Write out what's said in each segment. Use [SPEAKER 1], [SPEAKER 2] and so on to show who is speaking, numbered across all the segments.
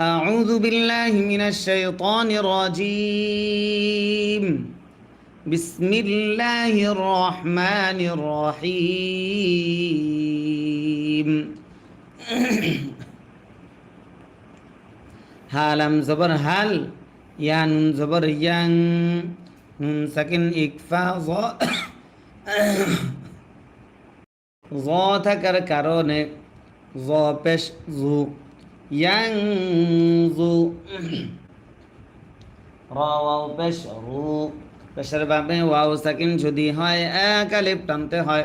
[SPEAKER 1] أعوذ بالله من الشيطان الرجيم بسم الله الرحمن الرحيم হালাম জবর হাল, ইয়া নুন জবর ইয়াং, নুন সাকিন ইকফা জ থাকার কারণে জ পেশ জু, ইয়াং জু, র ওয়াও পেশ রু, পেশের বাবে ওয়াও সাকিন যদি হয় এক আলিফ টানতে হয়,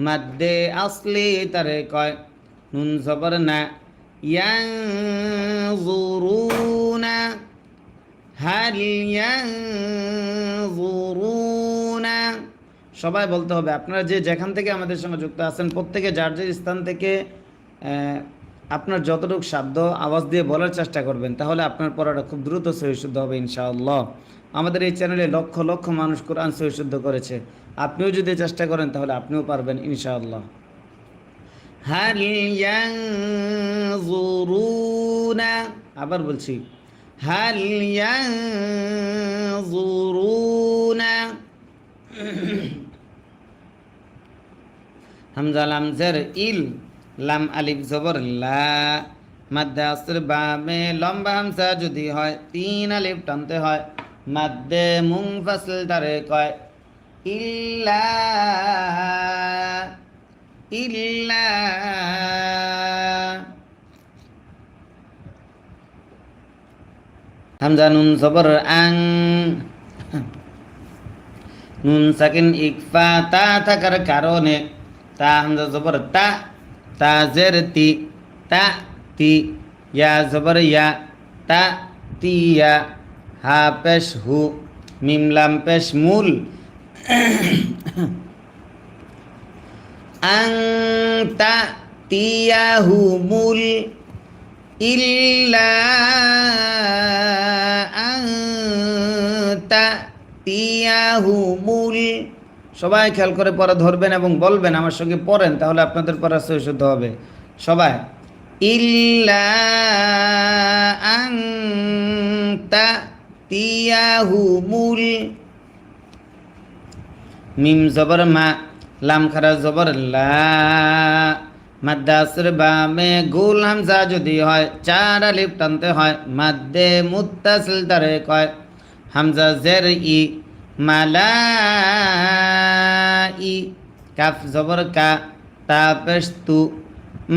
[SPEAKER 1] মাদ্দে আসলি তারে কয়। নুন জবর না, ইয়ানজুরুনা, হাল ইয়ানজুরুনা। সবাই বলতে হবে। আপনারা যে যেখান থেকে আমাদের সঙ্গে যুক্ত আছেন প্রত্যেকে যার যে স্থান থেকে আপনার যতটুকু শব্দ আওয়াজ দিয়ে বলার চেষ্টা করবেন, তাহলে আপনার পড়াটা খুব দ্রুত সহিশুদ্ধ হবে ইনশাআল্লাহ। আমাদের এই চ্যানেলে লক্ষ লক্ষ মানুষ কোরআন সহিশুদ্ধ করেছে। আপনিও যদি চেষ্টা করেন তাহলে আপনিও পারবেন ইনশাআল্লাহ। হাল ইয়ানজুরুনা, আবার বলছি, হাল ইয়ানজুরুনা। হামজা লাম জের ইল, লাম আলিফ জবর লা, মাদ্দে আসর বামে লম্বা হামজা যদি হয় তিন আলিফ টানতে হয়, মাদ্দে মুনফাসিল তারে কয়। ইল্লা ইল্লা, হামজা নুন জবর আং, নুন সাকিন ইকফা তা থাকার কারণে তা হামজা জবর তা, তা জের তি, তা তি, ইয়া জবর ইয়া, তা তিয়া, হা পেশ হু, মিম লাম পেশ মূল। আংতা তিয়াহুমুল, ইল্লা আংতা তিয়াহুমুল। সবাই খেয়াল করে পড়া ধরবেন এবং বলবেন, আমার সঙ্গে পড়েন, তাহলে আপনাদের পড়া সহিশুদ্ধ হবে। সবাই, ইল্লা আংতা তিয়াহুমুল। মিম জবর মা, লাম খারা জবর লা, মাদ্দে আসর বামে গুল হামজা যদি হয় চার আলিফ টানতে হয়, মাদ্দে মুত্তাসিল তারে কয়। হামজা জের ই, মালাই, কাফ জবর কা, তা পেশ তু,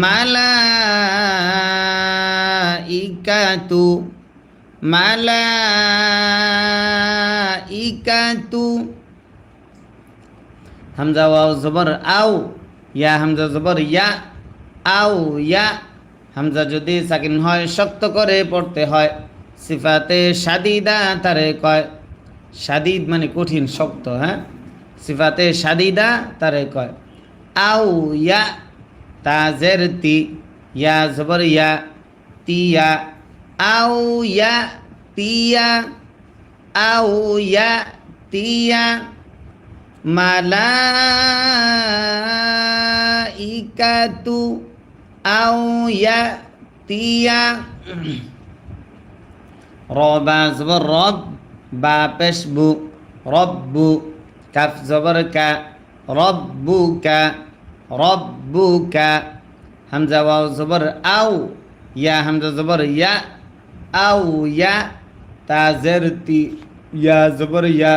[SPEAKER 1] মালাইকাতু, মালাইকাতু। হামজা ওয়াও জবর আও, ইয়া হামজা জবর ইয়া, আও ইয়া। হামজা যদি সাকিন হয় শক্ত করে পড়তে হয়, সিফাতে শাদিদা তারে কয়। শাদিদ মানে কঠিন, শক্ত। হ্যাঁ, সিফাতে শাদিদা তারে কয়। আও ইয়া, তা জের তি, ইয়া জবর ইয়া, তিয়া, আও ইয়া তিয়া, আও ইয়া তিয়া। মালাইকাতু আও ইয়াতিয়া। রবা জবর রব, বা পেশ বু, রব্বু, কাফ জবর কা, রব্বুকা, রব্বুকা। হামজা ওয়াও জবর আও, ইয়া হামজা জবর ইয়া, আও ইয়া, তা জের তি, ইয়া জবর ইয়া,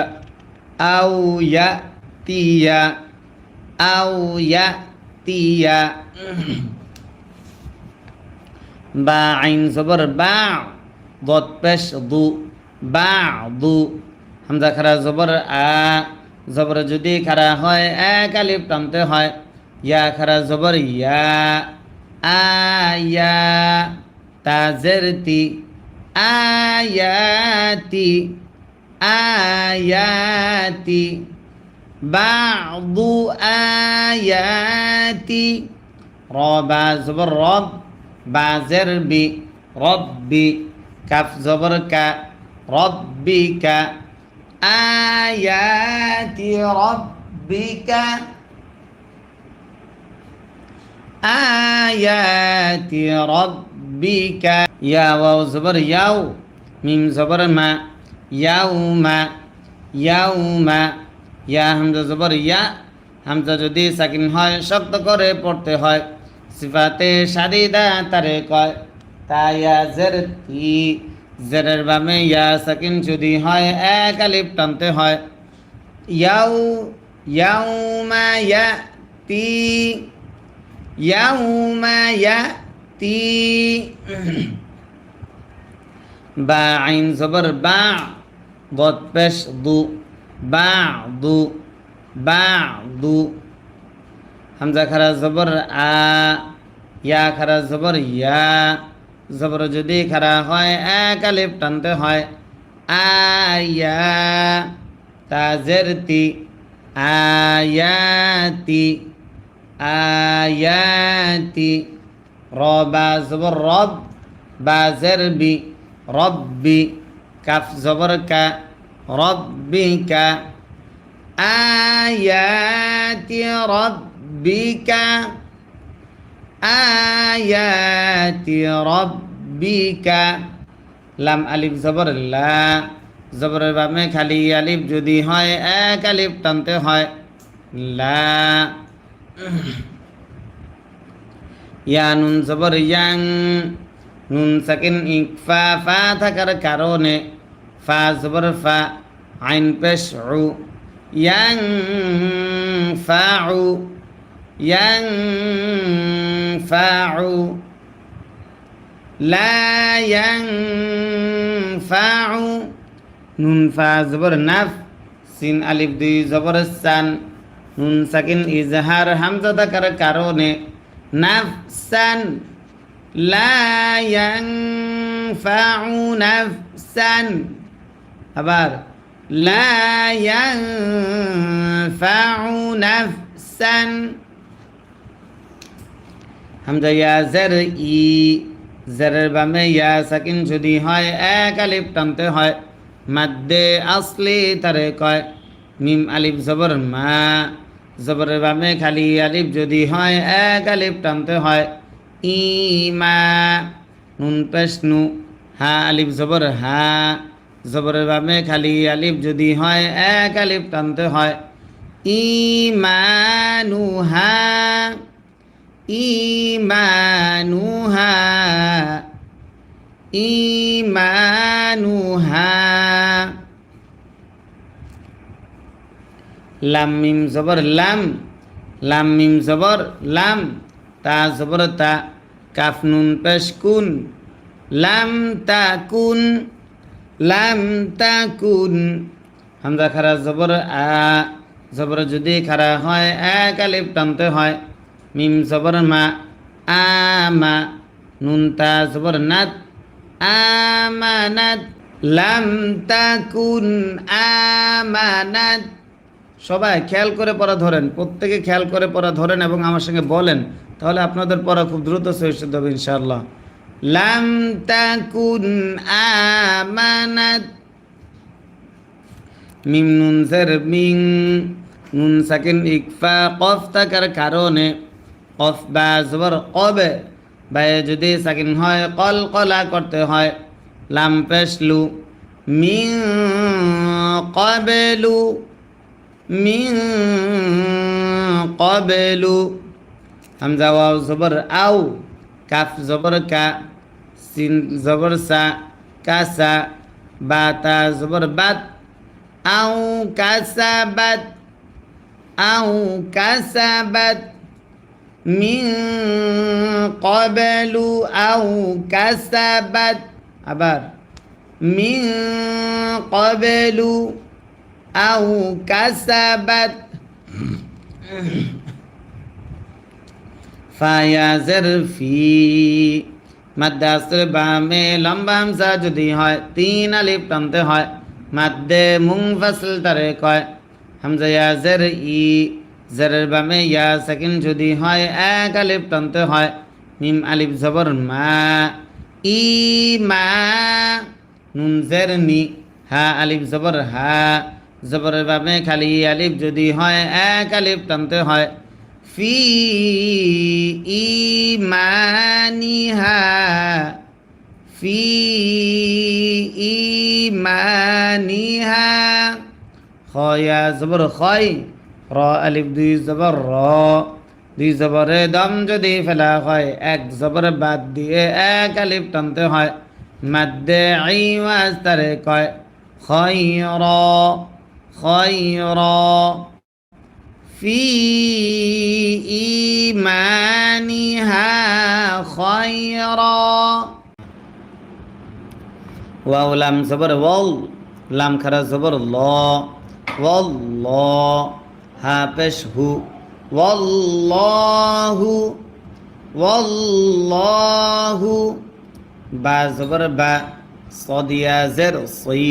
[SPEAKER 1] আও ইয়া তিয়া, আও ইয়া তিয়া। বা আইন জবর বা, দত পেশ দু, বা দু। হামজা খারা জবর আ, জবর যদি খারা হয় এক আলিফ টানতে হয়, ইয়া খারা জবর ইয়া, আয়া, তা জের তি, আয়াতি, আয়াতি, বা'দু আয়াতি। রবা জবর রব, বা জের বি, রব্বি, কাফ জবর কা, রব্বিকা, আয়াতি রব্বিকা, আয়াতি রব্বিকা। ইয়া ওয়াও জবর ইয়াও, মিম জবর মা, ইয়াও মা, ইয়াও মা। ইয়া হামজা জবর ইয়া, হামজা যদি সাকিন হয় শক্ত করে পড়তে হয়। সিফাতে শাদিদা তারে কয়। তা ইয়া জের তি, জেরের বামে ইয়া সাকিন যদি হয় এক আলিফ টানতে হয়। ইয়াও, ইয়াউমা ইয়াতি, ইয়াউমা ইয়াতি। বা আইন জবর বা, দত পেশ দু, বা দু, বা দু। হামজা খারা জবর আ, ইয়া খারা জবর ইয়া, জবর যদি খারা হয় এক আলিফ টানতে হয়। আয়া, তাজের তি, আয়াতি, আয়াতি। রবা জবর রব, বাজের বি, রব্বি। কাফ জবর কা, রব্বিকা। আয়াতি রব্বিকা, আয়াতি রব্বিকা। লাম আলিফ জবর লা, জবরের বামে খালি আলিফ যদি হয় এক আলিফ টানতে হয়। লা। ইয়া নুন জবর ইয়াং, নুন সাকিন ইকফা, ফা থাকার কারণে ফা জবর ফা, আইন পেশ উ, ইয়াং ফাউ, ইয়াং ফাউ। লা ইয়াং ফাউ, নুন ফা জবর নাফ, সিন আলিফ দুই জবর সান, নুন সাকিন ইজহার হামজা থাকার কারণে নাফসান। লা ইয়ানফাউ নাফসান। আবার লা ইয়ানফাউ নাফসান। হামজা ইয়া জের ই, জেরের বামে ইয়া সাকিন যদি হয় এক আলিফ টানতে হয়। মাদ্দে আসলি তারে কয়। মিম আলিফ জবর মা, জবরের বামে খালি আলিফ যদি হয় এক আলিফ টানতে হয়। ইমা, নুন পেশ নু, হা আলিফ জবর হা, জবরের বামে খালি আলিফ যদি হয় এক আলিফ টানতে হয়। ইমানুহা, ইমানুহা, ইমানুহা। লাম মিম জবর লাম, লাম মিম জবর লাম, তা জবর তা, কাফ নুন পেশ কুন। লাম তাকুন, লাম তাকুন। হামজা খারা জবর আ, জবর যদি খারা হয় এক আলিফ টানতে হয়। মিম জবর মা, আমা, নুন তা জবর নাত, আমানাত। লাম তাকুন আমানাত। সবাই খেয়াল করে পড়া ধরেন, প্রত্যেকে খেয়াল করে পড়া ধরেন এবং আমার সঙ্গে বলেন, তাহলে আপনাদের পড়া খুব দ্রুত শেষ হবে ইনশাআল্লাহ। লাম তাকুন আমানাত। মিম নুন জের মিং, নুন সাকিন ইকফা, কফ থাকার কারণে কফ বা জবর কবে, বায়ে যদি সাকিন হয় কল কলা করতে হয়। লাম পেশ লু, মিন ক্বাবলু, মিন ক্বাবলু। হামজা ওয়াও জবর আও, কাফ জবর কা, সিন জবর সা, কাসা, বা তা জবর বাত। আও কাসাবাত, আও কাসাবাত। মিন ক্বাবলু আও কাসাবাত। আবার মিন ক্বাবলু আও কাসাবাত। ফায়াজের ফি, মাদ্দে আসর বামে লম্বা হামজা যদি হয় তিন আলিফ টানতে হয়। মাদ্দে মুনফাসিল তারে কয়। হামজা ইয়াজের ই, জেরের বামে ইয়া সাকিন যদি হয় এক আলিফ টানতে হয়। মিম আলিফ জবর মা, ইমা, নুন জের নি, হা আলিফ জবর হা, জবরের বামে খালি আলিফ যদি হয় এক আলিফ টানতে হয়। ফি ইমানিহা, ফি ঈমানিহা খয়া জবর খয় র আলিফ দুই জবর র দুই জবরে দম যদি ফেলা হয় এক জবর বাদ দিয়ে এক আলিফ টানতে হয় মাদ্দে আইওয়াজ তারে কয় খয়র খয়র ফি ঈমানিহা খয়র ওয়াও লাম জবর ওয়াল লাম খারা জবর ল ওয়াল্ল হা পেশ হু ওয়াল্লাহু ওয়াল্লাহু বা জবর বা সদিয়া জের সই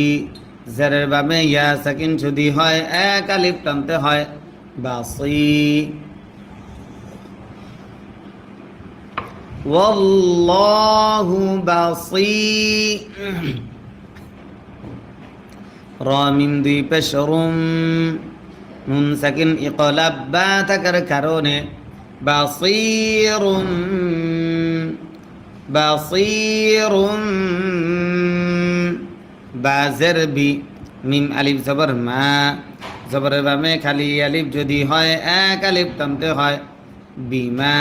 [SPEAKER 1] জেরের বামে ইয়া সাকিন যদি হয় এক আলিফ টানতে হয় বাসি ওয়াল্লাহু বাসি র মিম দুই পেশ রুম নুন সাকিন ইকলাব বা থাকার কারণে বাসিরুম বাসিরুম বাজের বি মিম আলিফ জবর মা জবরের বামে খালি আলিফ যদি হয় এক আলিফ টানতে হয় বিমা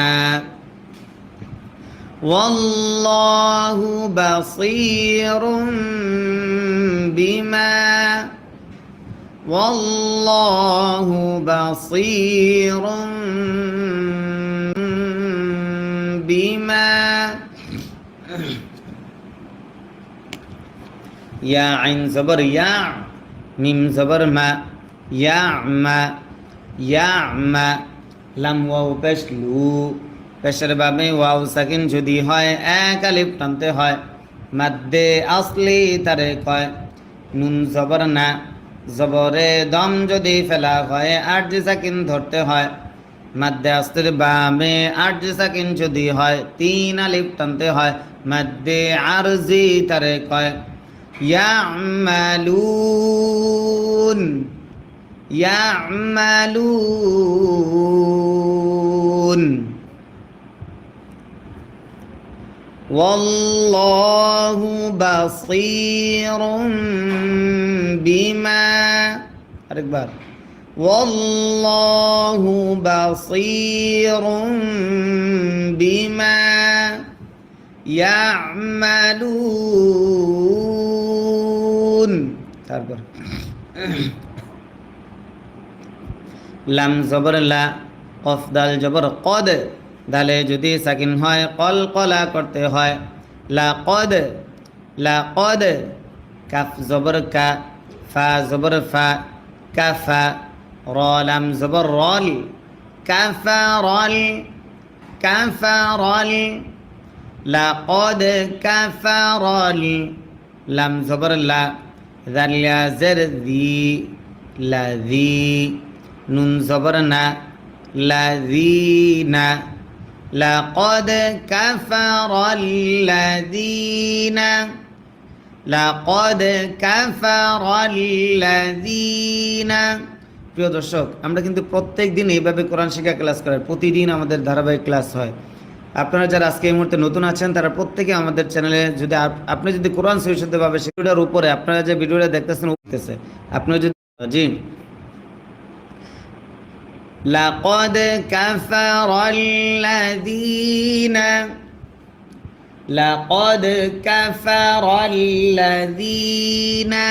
[SPEAKER 1] ওয়াল্লাহু বাসিরুম বিমা ওয়াল্লাহু বাসিরুম বিমা ইয়া আইন জবর ইয়া মিম জবর মা ইয়ামা ইয়ামা লাম ওয়াও পেশ লু পেশের বামে ওয়াও সাকিন যদি হয় এক আলিফ টানতে হয় মাদ্দে আসলি তারে কয় নুন জবর না জবরে দম যদি ফেলা হয় আরজি সাকিন ধরতে হয় মাদ্দে আসলির বামে আরজি সাকিন যদি হয় তিন আলিফ টানতে হয় মাদ্দে আরজি তারে কয় ইয়ামালুন ইয়ামালুন ওয়াল্লাহু বাসীরুম বিমা আরেকবার ওয়াল্লাহু বাসীরুম বিমা ইয়ামালুন তারপর লাম জবর লা কফ দাল জবর কদ দালে যদি সাকিন হয় কল কলা করতে হয় লা কদ কাফ জবর কা ফা জবর ফা কাফা র লাম জবর রল কাফারল কাফারল লা কদ কাফারল লাম জবর লা দাল ইয়া জের দি লাযী নুন জবর না লাযীনা লাকাদ কাফারাল্লাযীনা লাকাদ কাফারাল্লাযীনা। প্রিয় দর্শক, আমরা কিন্তু প্রত্যেক দিন এইভাবে কোরআন শিক্ষা ক্লাস করার প্রতিদিন আমাদের ধারাবাহিক ক্লাস হয়। আপনারা যারা আজকে এই মুহূর্তে নতুন আছেন তারা প্রত্যেকে আমাদের চ্যানেলে যদি আপনি যদি কোরআন সহিষ্ণুভাবে সেটার উপরে আপনারা যে ভিডিওটা দেখতেছেন উঠতেছে আপনি যদি জি লাকাদ কাফারাল্লাযীনা লাকাদ কাফারাল্লাযীনা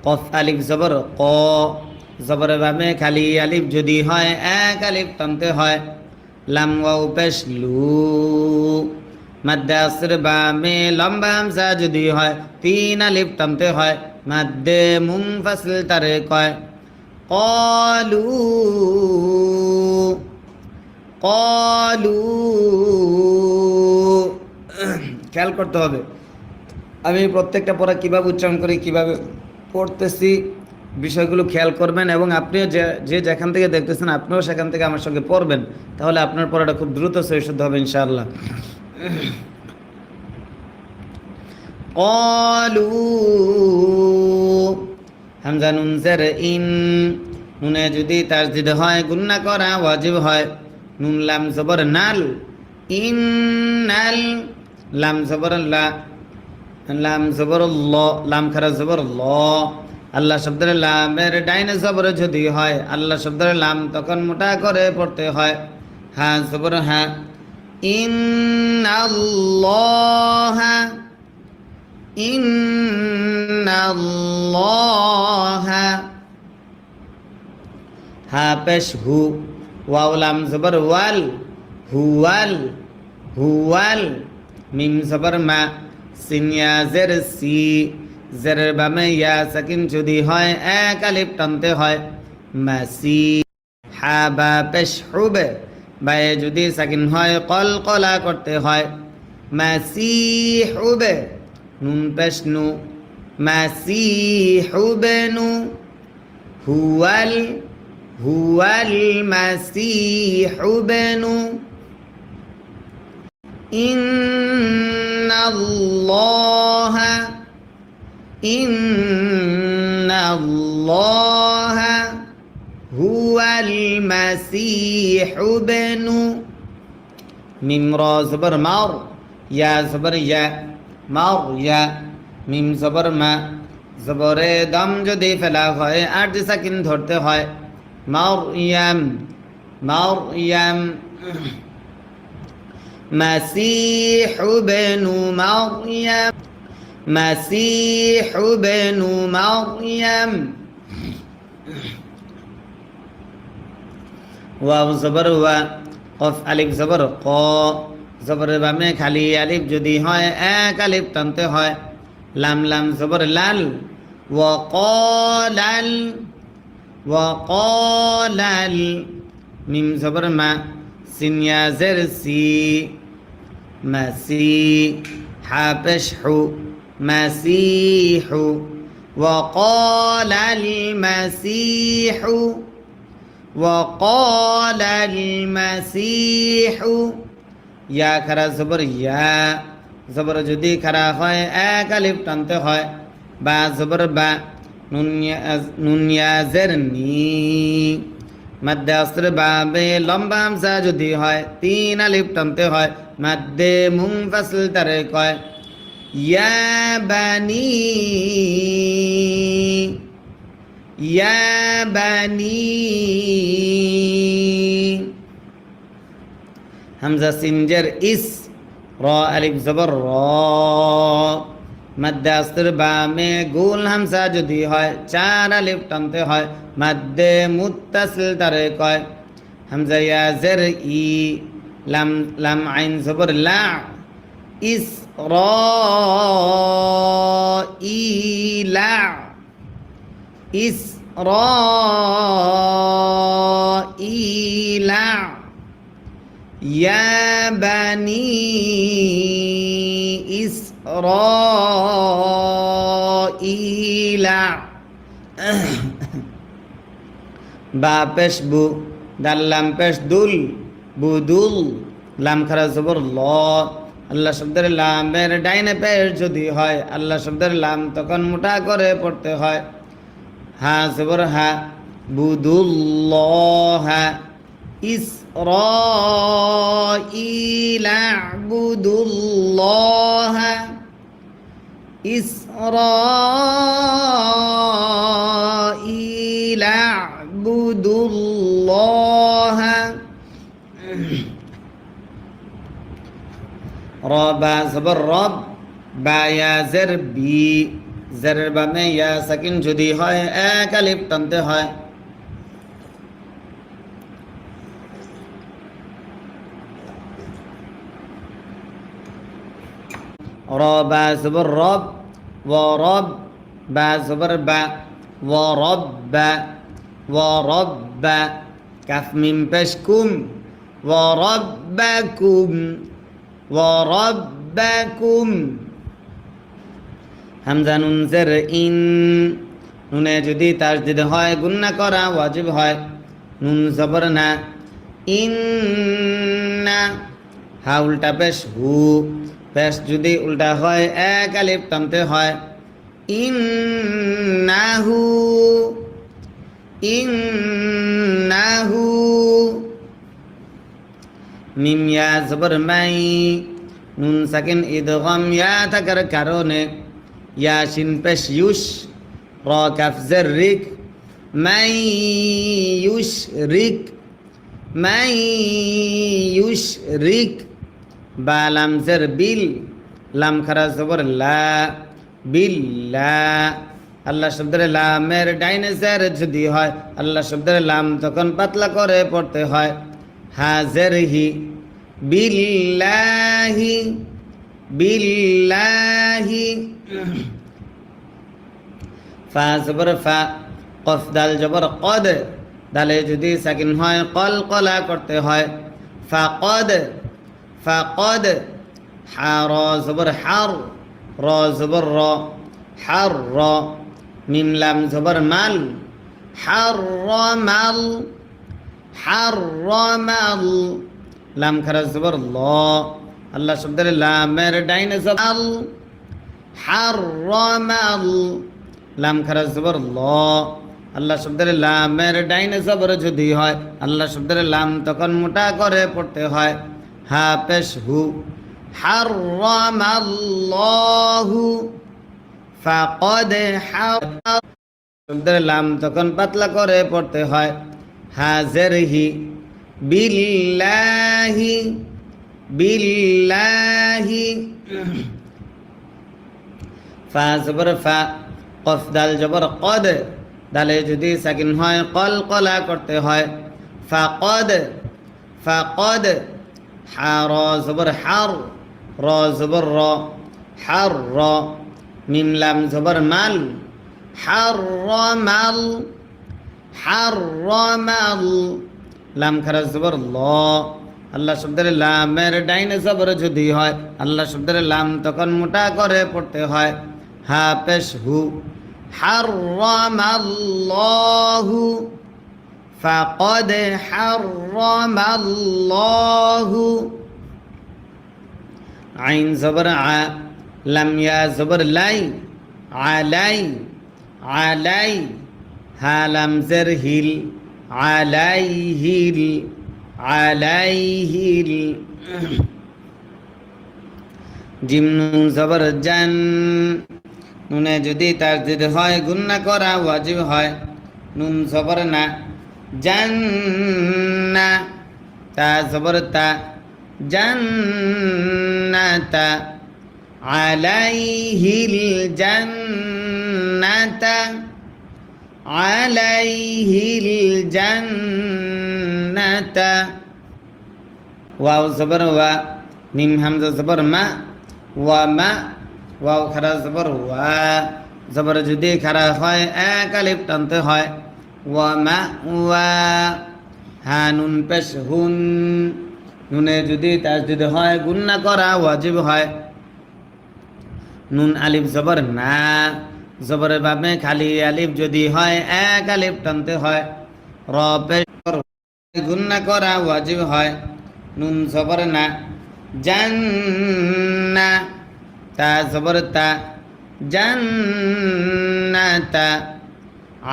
[SPEAKER 1] কফ আলিফ জবর ক জবর বামে খালি আলিফ যদি হয় এক আলিফ টানতে হয় লাম ওয়াও পেশ লু মাদ্দে আসর বামে লম্বা হামজা যদি হয় তিন আলিফ টানতে হয় মাদ্দে মুনফাসিল তারে কয় ক্বালু ক্বালু। খেয়াল করতে হবে আমি প্রত্যেকটা পড়া কিভাবে উচ্চারণ করি কিভাবে পড়তেছি বিষয়গুলো খেয়াল করবেন এবং আপনিও যে যেখান থেকে দেখতেছেন আপনিও সেখান থেকে আমার সঙ্গে পড়বেন, তাহলে আপনার পড়াটা খুব দ্রুত সহিষ্ণু হবে ইনশাআল্লাহ। ক্বালু হামজা নুন জের ইন নুনে যদি তাসদিদ হয় গুন্না করা ওয়াজিব হয়। নুন লাম জবর নাল ইন্নাল লাম জবর লা, লাম জবর ল, লাম খারা জবর ল। আল্লাহ শব্দের লামের ডাইনে জবর যদি হয়, আল্লাহ শব্দের লাম তখন মোটা করে পড়তে হয়। হা জবর হা, ইন্নাল্লাহা, ইন্নাল্লাহা। হা পেশ হু, ওয়াও লাম জবর ওয়াল, হুয়াল, হুয়াল। মিম জবর মা, সিন ইয়া জের সি, জেরের বামে ইয়া সাকিন যদি হয় এক আলিফ টানতে হয়, মাসি। হা বা পেশ হুবে, বায়ে যদি সাকিন হয় কল কলা করতে হয়, মাসি হুবে। নুন পেশ নু, মাসি হুবে নু। হুয়াল, হুয়াল মাসিহু বেনু। ইন্নাল্লাহা, ইন্নাল্লাহা হুয়াল মাসিহু বেনু। মিম র জবর মার, ইয়া জবর ইয়া, মার ইয়া। মিম জবর মা, জবরে দম যদি ফেলা হয় আর যে সাকিন ধরতে হয়, মারইয়াম, মারইয়াম। মাসিহু বেনু মারইয়াম, মাসিহু বেনু মারইয়াম। ওয়াও জবর ওয়া, কফ আলিফ জবর ক, জবরের বামে খালি আলিফ যদি হয় এক আলিফ টানতে হয়, লাম লাম জবর লাল, ওয়াকালাল, ওয়াকালাল। মিম জবর মা, সিন ইয়া জের সি, মাসি। হা পেশ হু, মাসিহু। ওয়াকালাল মাসিহু, ওয়াকালাল মাসিহু। ইয়া খারা জবর ইয়া, জবর যদি খারা হয় এক আলিফ টানতে হয়, বা জবর বা, নুন ইয়া জের নি। মাদ্দে আসর বাবে লম্বা হামজা যদি হয় তিন আলিফ টানতে হয়, মাদ্দে মুনফাসিল তারে কয়। ইয়া বানি, ইয়া বানি। হামজা সিনজের ইস, র আলিফ জবর র। মাদ্দে আসর বামে গোল হামজা যদি হয় চার আলিফ টানতে হয়, মাদ্দে মুত্তাসিল তারে কয়। হামজা ইয়া জের ই, লাম লাম আইন জবর লা, ইস র ই লা, ইস র ই লা। ইয়া বানি ইসরাঈলা। বা পেশ বু, দাল লাম পেশ দুল, বুদুল। লাম খারা জবর ল, আল্লাহ শব্দের লামের ডাইনে পেশ যদি হয়, আল্লাহ শব্দের লাম তখন মোটা করে পড়তে হয়। হা জবর হা, বুদুল্লাহা। ইসরাঈলা আ'বুদুল্লাহা, ইসরাঈলা আ'বুদুল্লাহা। রবা জবর রব, বা ইয়া জের বি, জেরের বামে ইয়া সাকিন যদি হয় এক আলিফ টানতে হয়। রবা জবর রব, ওয়ারব, বা জবর বা, ওয়ারব্বা, ওয়ারব্বা। কাফ মিম পেশ কুম, ওয়ারব্বাকুম, ওয়ারব্বাকুম। হামজা নুন জের ইন, নুনে যদি তাসদিদ হয় গুন্না করা ওয়াজিব হয়। নুন জবর না, ইন্না। হা উল্টা পেশ হু, পেশ যদি উল্টা হয় এক আলিফ টানতে হয়, ইন্নাহু, ইন্নাহু। মিম ইয়া জবর মাই, নুন সাকিন ইদগাম ইয়া থাকার কারণে ইয়া শিন পেশ ইউশ র কাফ জের রিক মাই ইউশ রিক মাই ইউশ রিক বা লাম জের বিল লাম খারা জবর লা বিল্লা আল্লাহ শব্দের লামের ডাইনে জের যদি হয় আল্লাহ শব্দের লাম তখন পাতলা করে পড়তে হয় হাজের হি বিল্লাহি বিল্লাহি ফা জবর ফা কফ দাল জবর কদ দালে যদি সাকিন হয় কল কলা করতে হয় ফাকদ ফাকদ হা র জবর হার র জবর র হার র মিম লাম জবর মাল হার র মাল হার র মাল লাম খারা জবর ল আল্লাহ শব্দের লামের ডাইনে জবর হার র মাল লাম খারা জবর ল আল্লাহ শব্দের লামের ডাইনে জবর যদি হয় আল্লাহ শব্দের লাম তখন মোটা করে পড়তে হয় হা পেশ হু হারামাল্লাহু ফাকাদ শব্দের লাম তখন পাতলা করে পড়তে হয় হাজের হি বিল্লাহি বিল্লাহি ফা জবর ফা কফ দাল জবর কদ দালে যদি সাকিন হয় কল কলা করতে হয় ফাকদ ফাকদ হা র জবর হার র জবর র হার র মিম লাম জবর মাল হার র মাল হার র মাল লাম খারা জবর ল আল্লাহ শব্দের লামের ডাইনে জবর যদি হয় আল্লাহ শব্দের লাম তখন মোটা করে পড়তে হয় হা পেশ হু হারামাল্লাহু ফাকাদ হারামাল্লাহু আইন জবর আ লাম ইয়া জবর লাই আলাই আলাই হা লাম জের হিল আলাইহিল আলাইহিল জিম নুন জবর জান নুনে যদি তাসদীদ হয় গুন্না করা ওয়াজিব হয় নুন জবর না জান্না তা জবর তা জান্নাতা আলাইহিল জান্নাতা আলাইহিল জান্নাতা ওয়াও জবর ওয়া মিম হামজা জবর মা ওয়া মা ওয়াও খারা জবর ওয়া জবর যদি খারা হয় এক আলিফ টানতে হয় ওয়া মা ওয়া হা নুন পেশ হুন নুনে যদি তাসদীদ হয় গুন্না করা ওয়াজিব হয় নুন আলিফ জবর না জবরের বামে খালি আলিফ যদি হয় এক আলিফ টানতে হয় র পেশ গুন্না করা ওয়াজিব হয় নুন জবর না জান্না তা জবর তা জান্নাতা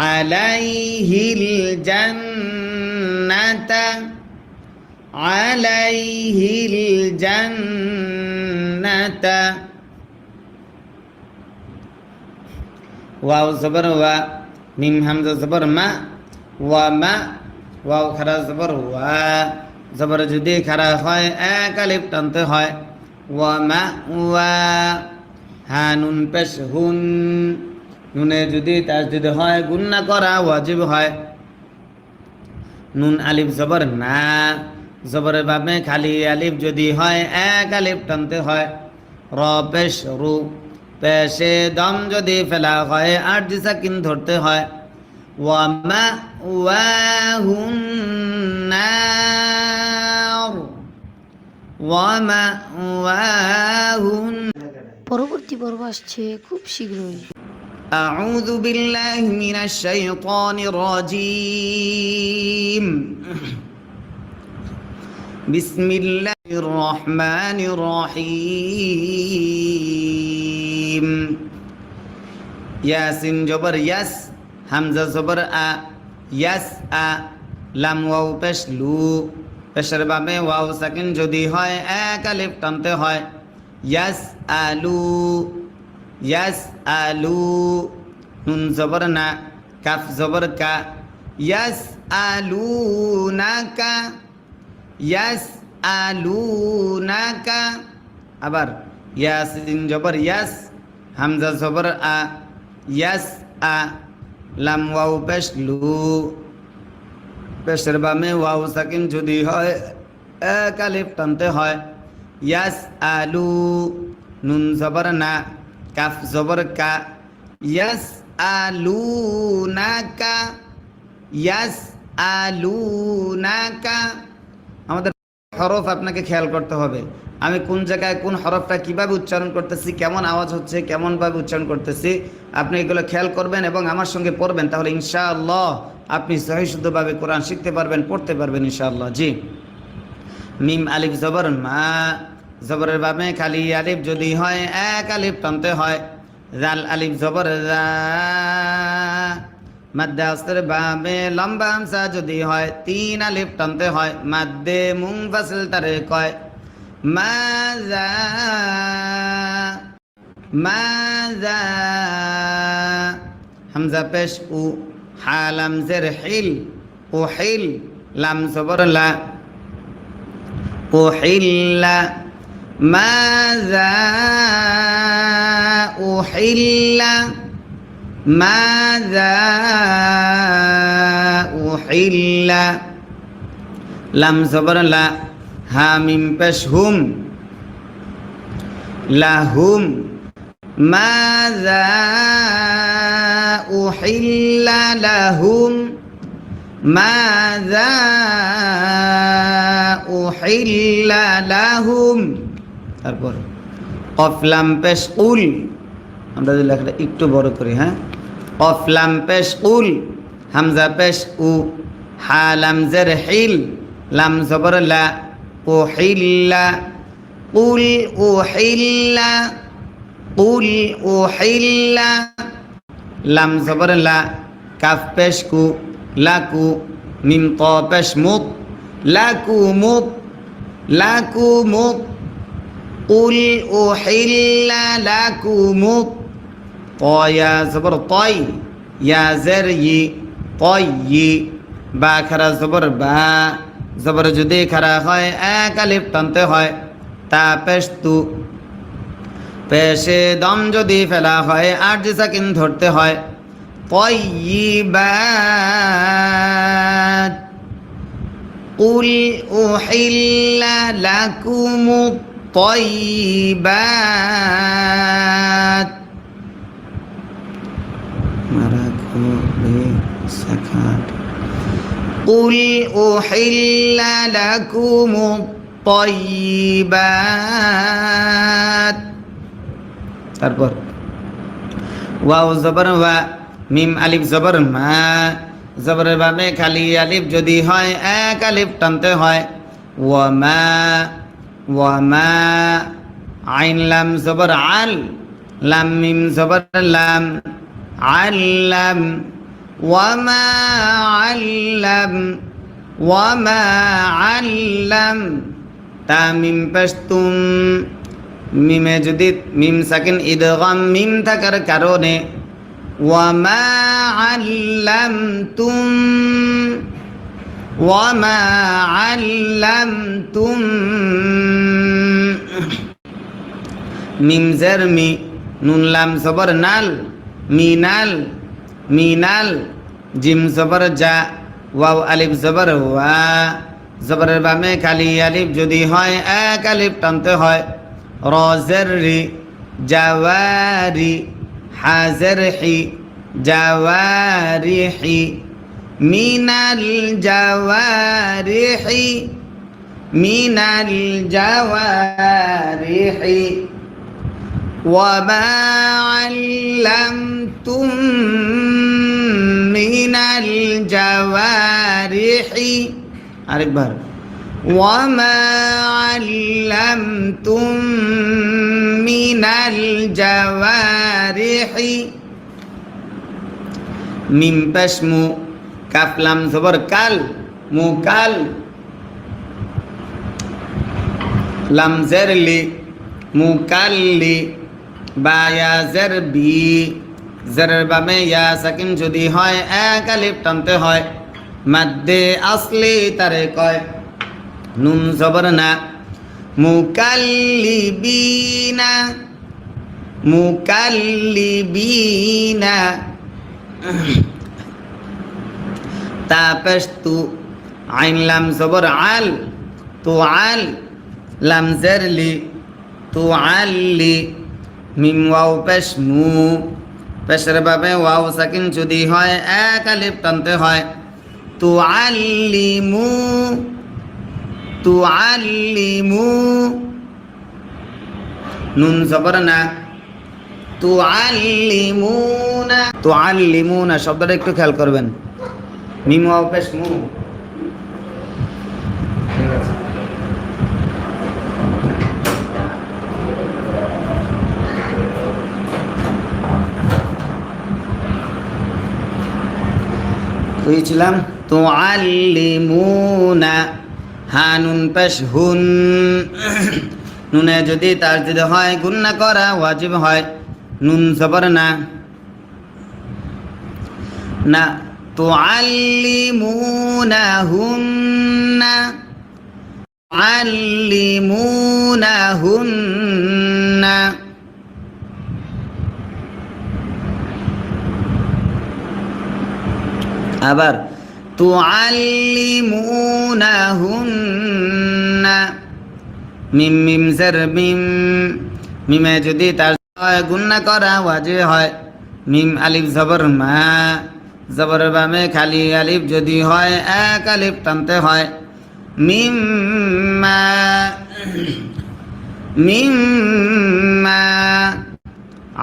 [SPEAKER 1] আলাইহিল জান্নাতা আলাইহিল জান্নাতা ওয়াও জবর ওয়া মিম হামজা জবর মা ওয়া মা ওয়াও খারা জবর ওয়া জবর যদি খারা হয় এক আলিফ টানতে হয় ওয়া মা ওয়া হা নুন পেশ হুন নুনে যদি তাসদীদ হয় গুন্না করা ওয়াজিব হয় নুন আলিফ জবর না জবরের বামে খালি আলিফ যদি হয় এক আলিফ টানতে হয় র পেশ রু পেশে দম যদি ফেলা হয় আট সাকিন ধরতে হয় ওয়া মা ওয়া হুন নার ওয়া মা ওয়া হুন
[SPEAKER 2] পরবর্তী পর্ব আসছে খুব শীঘ্রই।
[SPEAKER 1] أعوذ بالله من الشيطان الرجيم بسم الله الرحمن الرحيم ياسين جبر يس همزة جبر أ يس أ লাম ওয়াও পেশ লু পেশের বামে ওয়াও সাকিন যদি হয় এক আলিফ টানতে হয় ইয়াসআলু ইয়াসআলু নুন জবর না কাফ জবর কা ইয়াসআলুনাকা ইয়াসআলুনাকা আবার ইয়াসিন জবর ইয়াস হামজা জবর আ ইয়াস আ লাম ওয়াও পেশ লু পেশের বামে ওয়াও সাকিন যদি হয় এক আলিফ টানতে হয় ইয়াসআলু নুন জবর না কাফ জবর কা ইয়াসআলুনাকা ইয়াসআলুনাকা আমাদের হরফ আপনাকে খেয়াল করতে হবে আমি কোন জায়গায় কোন হরফটা কিভাবে উচ্চারণ করতেছি কেমন আওয়াজ হচ্ছে কেমনভাবে উচ্চারণ করতেছি আপনি এগুলো খেয়াল করবেন এবং আমার সঙ্গে পড়বেন তাহলে ইনশাআল্লাহ আপনি সহি শুদ্ধভাবে কোরআন শিখতে পারবেন পড়তে পারবেন ইনশাআল্লাহ জি মিম আলিফ জবর মা জবরের বামে খালি আলিফ যদি হয় এক আলিফ টানতে হয় জাল আলিফ জবর জা মাদ্দে আস্তের বামে লম্বা হামসা যদি হয় তিন আলিফ টানতে হয় মাদ্দে মুনফাসিল তারে কয় মাজা মাজা হামজা পেশ উ হালাম জের হিল ও হিল লাম জবর লা ও হিল্লা মাজা ও হিল্লা মাজা ও হিল্লা লাম জবর লা হা মিম পেশ হুম লাহুম মাজা উহিল্লা লাহুম মাজা উহিল্লা লাহুম তারপর কফ লাম পেশ উল আমরা যদি লেখাটা একটু বড় করি হ্যাঁ কফ লাম পেশ উল হামজা পেশ উ হা লাম জের হিল লাম জবর লা উহিল্লা কুল উহিল্লা কুল উহিল্লা লাম জবর লা কাফ পেশ কু লাকু মিম ত পেশ মুত লাকু মুত লাকু মুত কুল উহিল্লা লাকু মুত তয়া জবর তয় ইয়া জের ই তয় ই বা খারা জবর বা জবর যদি খারা হয় এক আলিফ টানতে হয় তা পেশ তু পেশে দম যদি ফেলা হয় আর যে সাকিন ধরতে হয় طيبات قل أحل لكم الطيبات قل أحل لكم الطيبات তারপর ওয়াও জবর ওয়া মিম আলিফ জবর মা জবরের বামে খালি আলিফ যদি হয় এক আলিফ টানতে হয় ওয়া মা আইন লাম জবর আল লাম মিম জবর লাম আল্লাম ওয়া মা আল্লাম তা মিম পেশতুম মিমে যদি মিম সাকিন ইদগাম মিম থাকার কারণে ওয়ামা আল্লামতুম মিম জের মি নুন লাম জবর নাল মিনাল জিম জবর জা ওয়াও আলিফ জবর ওয়া জবরের বামে খালি আলিফ যদি হয় এক আলিফ টানতে হয় রজের রি জাওয়ারি হাজের হি জাওয়ারিহি মিনাল জাওয়ারিহি ওয়ামা আল্লামতুম মিনাল জাওয়ারিহি আরেকবার وما علمتم من الجوارح মিম পেশ মু কাফ লাম জবর কাল মুকাল লাম জের লি মুকাল্লি বা ইয়া জের বি জেরের বামে ইয়া সাকিন যদি হয় এক আলিফ টানতে হয় মাদ্দে আসলি তারে কয় নুন জবর না মুকাল্লিবিনা মুকাল্লিবিনা তা পেশ তু আইন লাম জবর আল তু আল লাম জেরলি তু আল্লি মিম ওয়াও পেশ মু পেশের বাবে ওয়াও সাকিন যদি হয় এক আলিফ টানতে হয় তু আল্লিমু তু আল্লিমু নুন জবর না তু আল্লিমুনা শব্দটা একটু খেয়াল করবেন মিম ওয়াও পেশ মু ঠিক আছে বুঝছিলাম তো আল্লিমুনা হানুন পেশ হুন নুনে যদি তার যদি হয় গুন্না করা ওয়াজিব হয় নুন জবর না না তো আল্লিমুনাহুন্না আল্লিমুনাহুন্না আবার তুআল্লিমুনাহুন্না মিম মিম জের মিম মিমে যদি তার গুন্না করা ওয়াজিব হয় মিম আলিফ জবর মা জবর বামে খালি আলিফ যদি হয় এক আলিফ টানতে হয় মিম মা মিম মা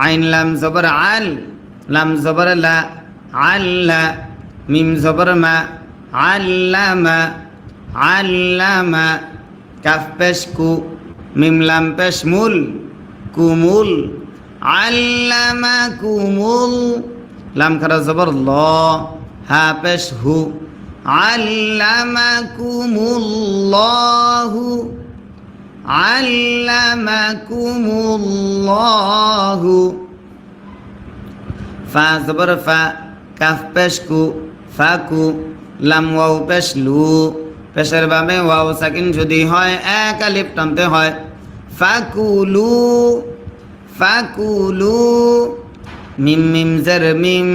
[SPEAKER 1] আইন লাম জবর আল লাম জবর লা আল্লা মিম জবর মা আল্লামা আল্লামা কাফ পেশ কু মিম লাম পেশ মুল কুমুল আল্লামা কুমুল লাম খারা জবর ল হা পেশ হু আল্লামা কুমুল্লাহু আল্লামা কুমুল্লাহু ফা জবর ফা কাফ পেশ কু ফাকু লাম ওয়াও পেশ লু পেশের বামে ওয়াও সাকিন যদি হয় এক আলিফ টানতে হয় ফাকুলু ফাকুলু মিম মিম জের মিম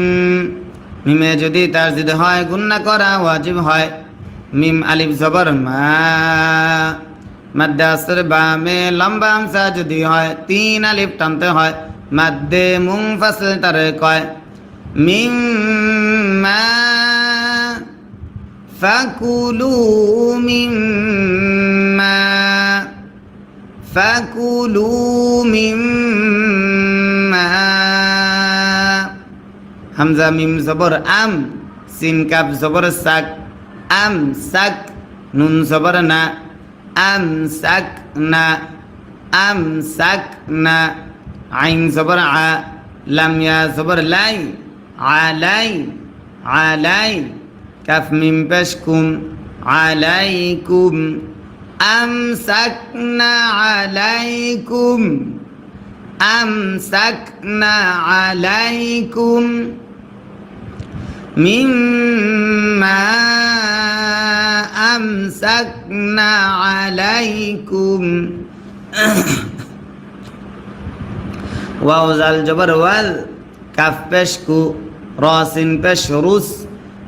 [SPEAKER 1] মিমে যদি তার যদি হয় গুন্না করা ওয়াজিব হয় মিম আলিফ জবর মা মাদ্দাসের বামে লম্বা হামজা যদি হয় তিন আলিফ টানতে হয় মাদ্দে মুনফাসিল তারে কয় মিম্মা ফাকুলু মিম্মা ফাকুলু মিম্মা হামজা মিম জবর আম সিন কাফ জবর সাক আম সাক নুন জবর না আম সাক না আম সাক না আইন জবর আ লাম ইয়া জবর লাই আলাই আলাই কাফ মিম পেশ কুম আলাইকুম আমসাকনা আলাইকুম আমসাকনা আলাইকুম মিম্মা আমসাকনা আলাইকুম ওয়াও জাল জবর ওয়াল কাফ পেশ কু রাসিন পেশ রুস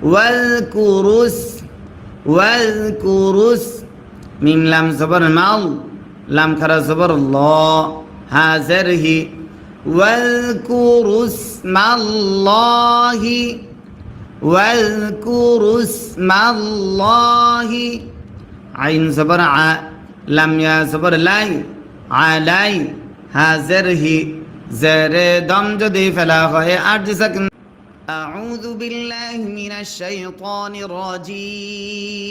[SPEAKER 1] ওয়াল কুরুস ওয়াল কুরুস মিম লাম জবর মাল লাম খারা জবর ল হাজর হি ওয়াল কুরুস মাল্লাহি ওয়াল কুরুস মাল্লাহি আইন জবর আ লাম ইয়া জবর লাই আলাই হাজর হি জেরে দম যদি ফেলা হয় আর জিসাকিন أعوذ بالله من الشيطان الرجيم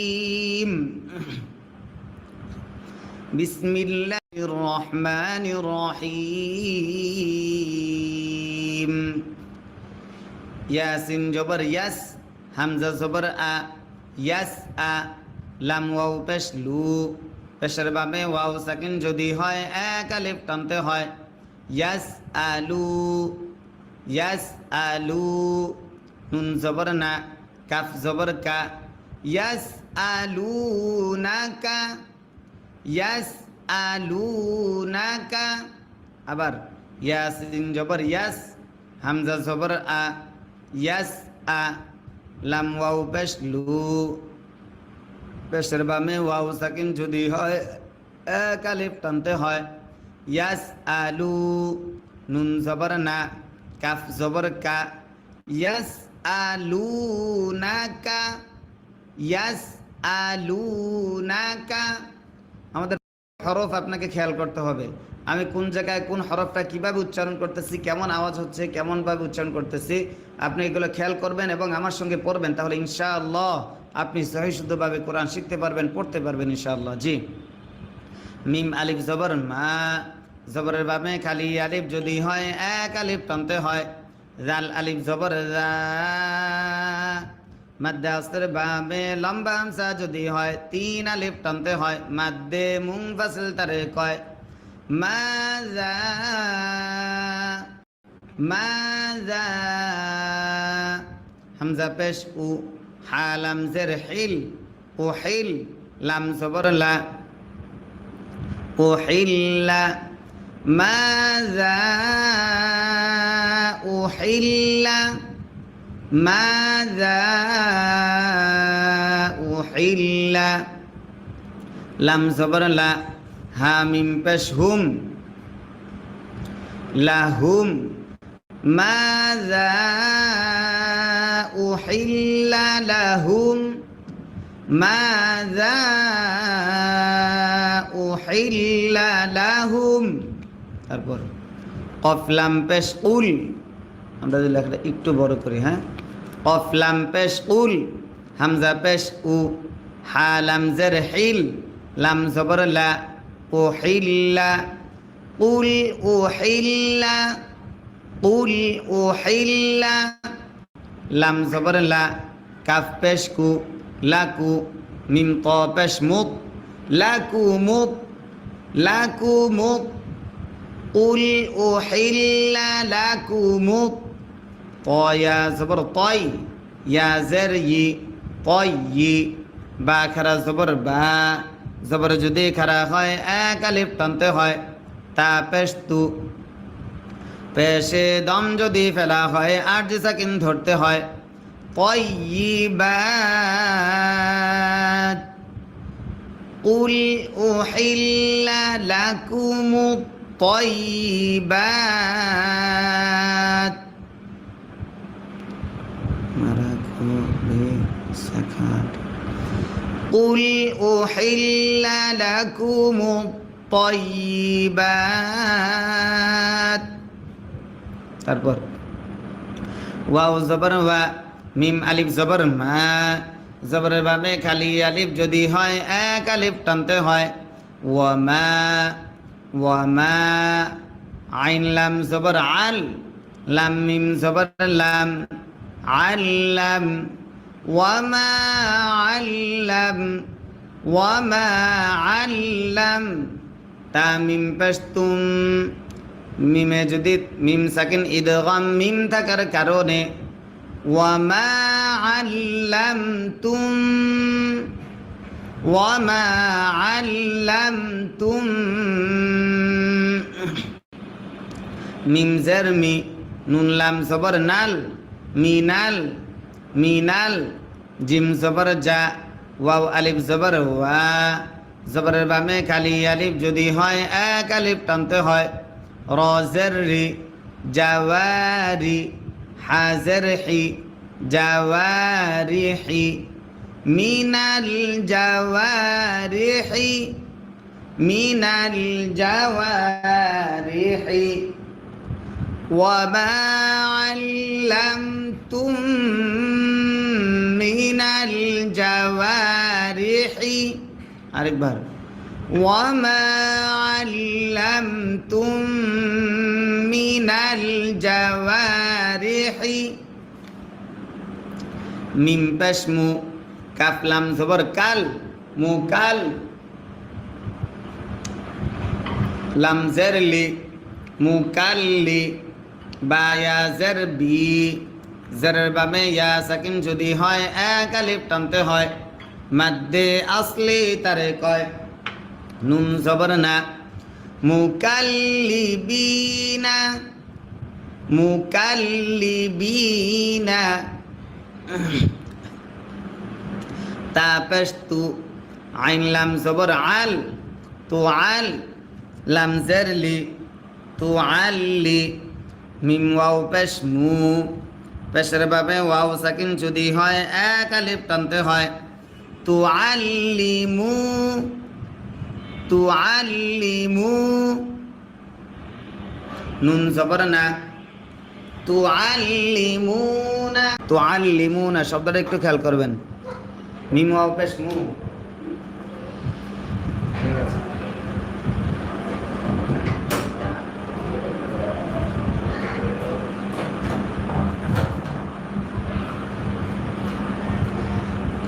[SPEAKER 1] بسم الله الرحمن الرحيم ياسين جبر يس همزة جبر أ يس أ لام واو পেশ লু পেশের বামে ওয়াও সাকিন যদি হয় এক আলিফ টানতে হয় ইয়াস আলু, ইয়াস আলু, নুন জবর না, কাফ জবর কা, ইয়াস আলু নাকা, ইয়াস আলু নাকা। আবার ইয়াসিন জবর ইয়াস, হামজা জবর আ, ইয়াস আ, লাম ওয়াও পেশ লু, পেশের বামে ওয়াও সাকিন যদি হয় এক আলিফ টানতে হয় ইয়াস আলু, নুন জবর না, কাফ জবর কা, ইয়াস আলু নাকা, ইয়াস আলু নাকা। আমাদের হরফ আপনাকে খেয়াল করতে হবে, আমি কোন জায়গায় কোন হরফটা কিভাবে উচ্চারণ করতেছি, কেমন আওয়াজ হচ্ছে, কেমনভাবে উচ্চারণ করতেছি, আপনি এগুলো খেয়াল করবেন এবং আমার সঙ্গে পড়বেন, তাহলে ইনশাআল্লাহ আপনি সহিশুদ্ধভাবে কোরআন শিখতে পারবেন, পড়তে পারবেন ইনশাআল্লাহ। জি, মিম আলিফ জবর মা, জবরের বামে খালি আলিফ যদি হয় এক আলিফ টানতে হয়, জাল আলিফ জবর জা, মাদ্দে আস্তের বামে লম্বা হামজা যদি হয় তিন আলিফ টানতে হয়, মাদ্দে মুনফাসিল তারে কয় মাজা, মাজা, হামজা পেশ উ, হা লাম জের হিল, ও হিল, লাম জবর লা, ও হিল্লা, মাজা ও হিল্লা, মাজা ও হিল্লা, লাম জবর লা, হা মিম পেশ হুম, লাহুম, মাজা উহিল্লা লাহুম, মাজা উহিল্লা লাহুম। তারপর কফ লাম পেশ কুল, আমরা যদি লেখাটা একটু বড় করি, হ্যাঁ, কফ লাম পেশ কুল, হামজা পেশ উ, হা লাম জের হিল, লাম জবর লা, উহিল্লা, কুল উহিল্লা, কুল উহিল্লা, লাম জবর লা, কাফ পেশ কু, লাকু, মিম ত পেশ মুত, লাকু মুত, লাকু মুত, কুল উহিল্লা লাকু মুত, তয়া জবর তয়, ইয়া জের ই, তয় ই, বা খারা জবর বা, জবর যদি খারা হয় এক আলিফ টানতে হয়, তা পেশ তু, পেশে দম যদি ফেলা হয় আর যে সাকিন ধরতে হয়, طيبات قل أحل لكم الطيبات قل أحل لكم الطيبات। তারপর ওয়াও জবর ওয়া, মিম আলিফ জবর মা, জবরের বামে খালি আলিফ যদি হয় এক আলিফ টানতে হয়, ওয়া মা, ওয়া মা, আইন লাম জবর আল, লাম মিম জবর লাম, আল্লাম, ওয়া মা আল্লাম, ওয়া মা আল্লাম, তা মিম পেশতুম, মিমে যদি মিম সাকিন ইদগাম মিম থাকার কারণে ওয়ামা আল্লামতুম, ওয়ামা আল্লামতুম, মিম জের মি, নুন লাম জবর নাল, মিনাল, মিনাল, জিম জবর জা, ওয়াও আলিফ জবর ওয়া, জবরের বামে খালি আলিফ যদি হয় এক আলিফ টানতে হয়, রজের রি, জাওয়ারি, হাজের হি, জাওয়ারিহি, মিনাল জাওয়ারিহি, মিনাল জাওয়ারিহি, ওয়ামা আল্লামতুম মিনাল জাওয়ারিহি। আরেকবার, ওয়ামা আল্লামতুম মিনাল জাওয়ারিহি, মিম পেশ মু, কাফ লাম জবর কাল, মুকাল, লাম জের লি মুকাল্লি বা ইয়া জের বি জেরের বামে ইয়া সাকিন যদি হয় এক আলিফ টানতে হয় মাদ্দে আসলি তারে কয় নুন জবর না মুকাল্লিবিনা মুকাল্লিবিনা তা পেশ তু আইন লাম জবর আল তু আল লাম জের লি তু আল্লি মিম ওয়াও পেশ মু পেশের বাবে ওয়াও সাকিন যদি হয় এক আলিফ টানতে হয় তু আল্লিমু তু আল্লিমু নুন জবর না তু আল্লিমুনা শব্দটা একটু খেয়াল করবেন মিম ওয়াও পেশ মু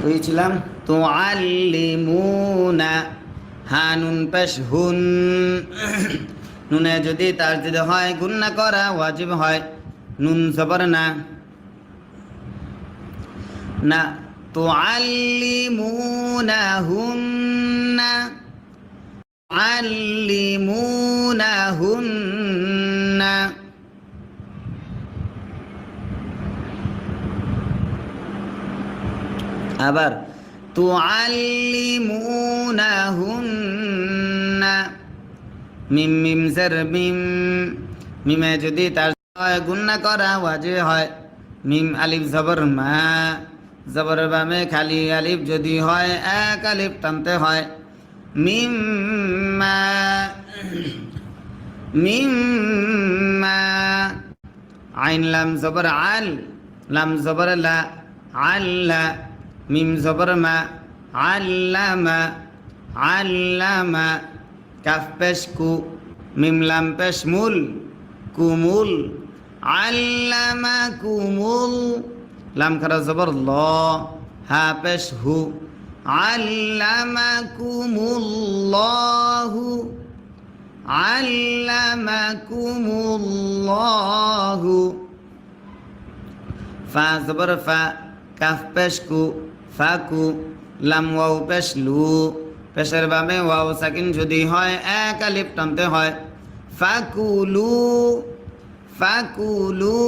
[SPEAKER 1] বুঝছিলাম তো আল্লিমুনা হানুন পেশ হুন নুনে যদি তার যদি হয় গুন্না করা ওয়াজিব হয় নুন জবর না না তো আল্লিমুনাহুন্না আল্লিমুনাহুন্না আবার তুআল্লিমুনাহুন্না মিম মিম জের মিম মিমে যদি তার গুন্না করা ওয়াজিব হয় মিম আলিফ জবর মা জবর বামে খালি আলিফ যদি হয় এক আলিফ টানতে হয় মিম মা মিম মা আইন লাম জবর আল লাম জবর লা আল্লা মিম জবর মা আল্লামা আল্লামা কাফ পেশ কু মিম লাম পেশ মুল কুমুল আল্লামা কুমুল লাম খারা জবর ল হা পেশ হু আল্লামা কুমুল্লাহু আল্লামা কুমুল্লাহু ফা জবর ফা কাফ পেশ কু ফাকু লাম ওয়াও পেশ লু পেশের বামে ওয়াও সাকিন যদি হয় এক আলিফ টানতে হয় ফাকুলু ফাকুলু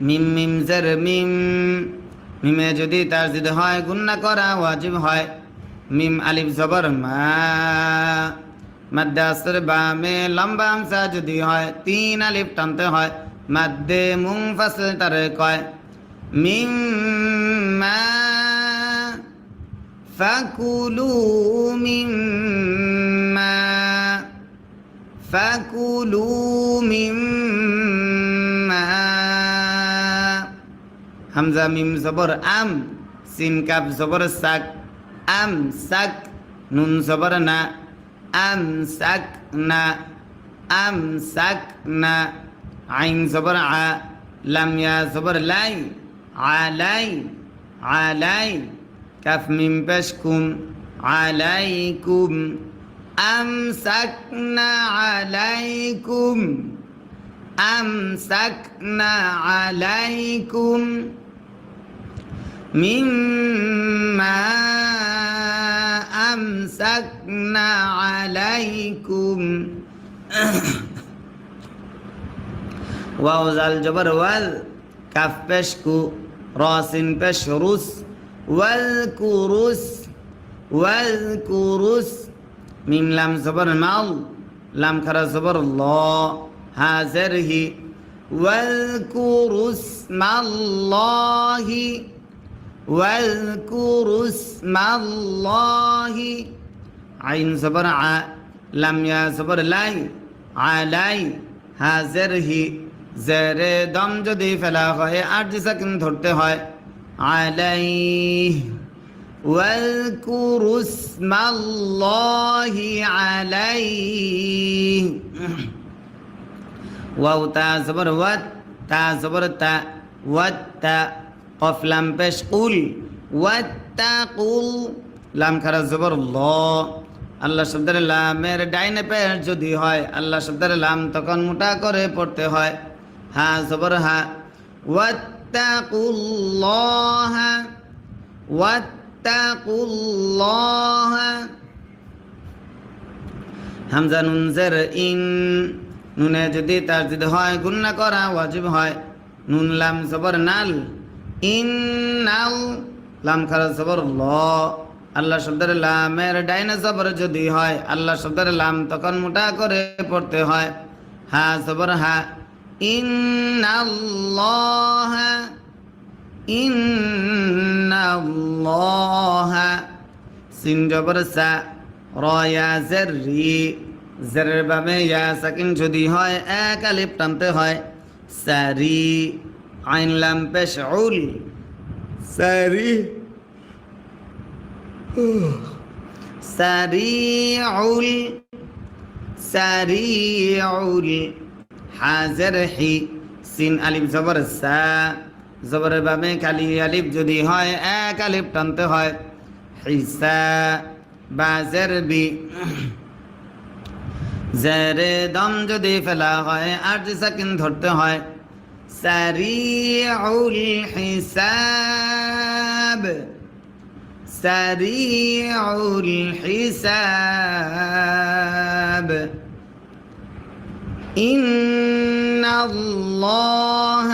[SPEAKER 1] মিম মিম জের মিম মিমে যদি তার যদি হয় গুন্না করা ওয়াজিব হয় মিম আলিফ জবর মা মাদ্দে আসর বামে লম্বা হামজা যদি হয় তিন আলিফ টানতে হয় মাদ্দে মুনফাসিল তারে কয় মিম্মা ফাকুলু মিম্মা ফাকুলু মিম্মা হামজা মিম জবর আম সিন কাফ জবর সাক আম সাক নুন জবর না আম সাক না আম সাক না আইন জবর আ লাম ইয়া জবর লাই আলাই আলাই কাফ মিম পেশ কুম আলাইকুম আমসাকনা আলাইকুম আমসাকনা আলাইকুম মিম্মা আমসাকনা আলাইকুম ওয়াও জাল জবর ওয়াল কাফ পেশ কু রাসিন পেশ রুস ওয়াল কুরুস ওয়াল কুরুস মিম লাম জবর মাল লাম খারা জবর ল হাজার হি ওয়াল কুরুস মাল্লাহি ওয়াল কুরুস মাল্লাহি আইন জবর আ লাম ইয়া জবর লাই আলাই হাজার হি জেরে দম যদি ফেলা হয় আর সাকিন ধরতে হয় আলাইহ واذكروا اسم الله عليه واو تا زبر وات تا زبر تا وات قف لام پیش قل واتقوا لام خرا زبر الله আল্লাহ শব্দের লামের ডাইনে পেশ যদি হয় আল্লাহ শব্দের লাম তখন মোটা করে পড়তে হয়। হা জবর হা, ওয়াত্তাকুল্লাহ, ওয়াত্তাকুল্লাহ। হামজা নুন জের ইন, নুনে যদি তাসদিদ হয় গুন্না করা ওয়াজিব হয়। নুন লাম জবর নাল, ইন্নাল, লাম খারা জবর ল। আল্লাহ শব্দের লামের ডাইনে জবর যদি হয় আল্লাহ শব্দের লাম তখন মোটা করে পড়তে হয়। হা জবর হা, ইন্নাল্লাহ, ইন্নাল্লাহ। সিন জবর সা, র ইয়া জের রি, জেরের বামে ইয়া সাকিন যদি হয় এক আলিফ টানতে হয়। সারি, আইন লাম পেশ উল, সারি, সারিউল, সারিউল। হাজের হি, সিন আলিফ জবর সা, জবরের বামে খালি আলিফ যদি হয় এক আলিফ টানতে হয়। হিসা, বাজের বি, জেরে দম যদি ফেলা হয় আর সাকিন ধরতে হয়। সারিউল হিসাব, সারিউল হিসাব। ইন্নাল্লাহ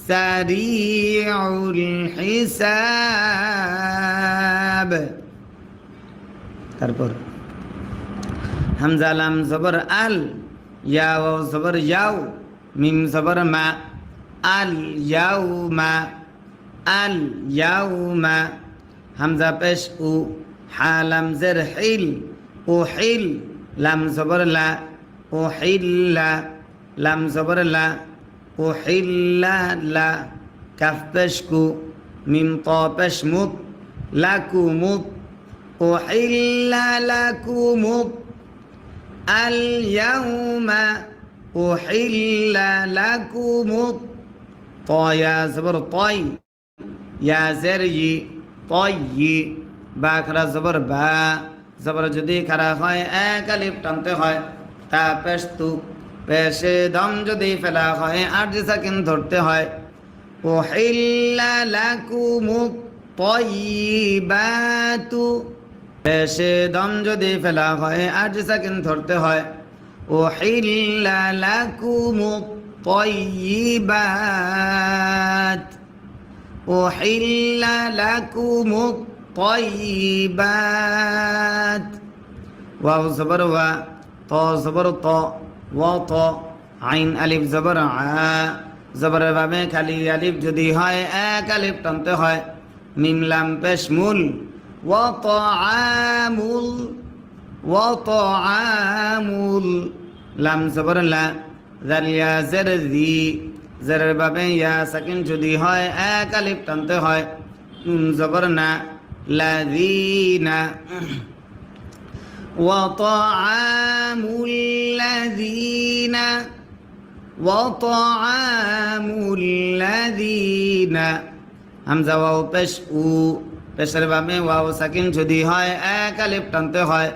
[SPEAKER 1] সারিউল হিসাব। তারপর হামজা লাম জবর আল, ইয়া ওয়াও জবর ইয়াও, মিম জবর মা, আল ইয়াউমা, আল ইয়াউমা। হামজা পেশ উ, হা লাম জের হিল, ও হিল, লাম জবর লা, ও হিল্লা, লাম জবর লা, ও হিল্লা লা। কাফ পেশ কু, মিম ত পেশ মুত, লাকুমুত, ও হিল্লা লাকুমুত। আল ইয়াউমা উহিল্লা লাকুমুত, ত ইয়া জবর তয়, ইয়া জের ই, তয়্যি। বা খারা জবর বা, জবর যদি খারা হয় এক আলিফ টানতে হয়। তা পেশ তু, পেশে দম যদি ফেলা হয় আর সাকিন ধরতে হয়। উহিল্লা লাকুমুত তয়্যিবাতু, পেশে দম যদি ফেলা হয় আর সাকিন ধরতে হয়। উহিল্লা লাকুমুত তয়্যিবাত, উহিল্লা লাকুমুত তয়্যিবাত। ওয়াও জবর ওয়া, ত জবর ত, ওয়া ত। আইন আলিফ জবর আ, জবরের বামে খালি আলিফ যদি হয় এক আলিফ টানতে হয়। মিম লাম পেশ মুল, ওয়া তাআমুল, ওয়া তাআমুল। লাম জবর লা, জাল ইয়া জের জি, জেরের বামে ইয়া সাকিন যদি হয় এক আলিফ টানতে হয়। নুন জবর না, লাযীনা। ওয়া তাআমুল লাযীনা, ওয়া তাআমুল লাযীনা। হামজা ওয়াও পেশ উ, পেশের বামে ওয়াও সাকিন যদি হয় এক আলিফ টানতে হয়।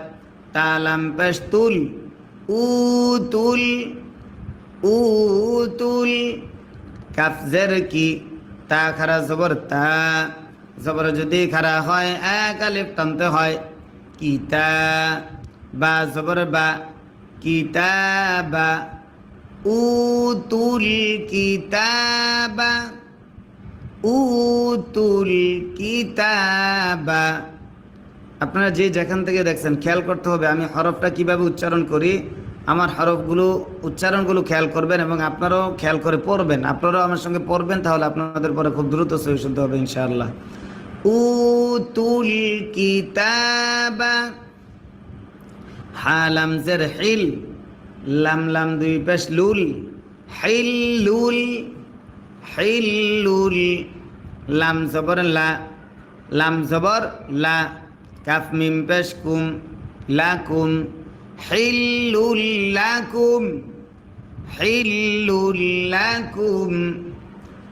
[SPEAKER 1] তা লাম পেশ তুল, উতুল, উতুল। কাফ জের কি, তা খারা জবর তা, জবর যদি খারা হয় এক আলিফ টানতে হয়। কিতা, বা জবর বা, কিতাবা। উতুল কিতাবা, উতুল কিতাবা। আপনারা যে যেখান থেকে দেখছেন খেয়াল করতে হবে আমি হরফটা কিভাবে উচ্চারণ করি। আমার হরফগুলো উচ্চারণগুলো খেয়াল করবেন এবং আপনারাও খেয়াল করে পড়বেন। আপনারাও আমার সঙ্গে পড়বেন, তাহলে আপনাদের পরে খুব দ্রুত সহি শুদ্ধ হবে ইনশাআল্লাহ। উতুল কিতাবা, হা লাম জের হিল, লাম লাম দুই পেশ লুল, হিল্লুল, হিল্লুল। লাম জবর লা, লাম জবর লা। কাফ মিম পেশ কুম, লাকুম, হিল্লুল লাকুম, হিল্লুল লাকুম।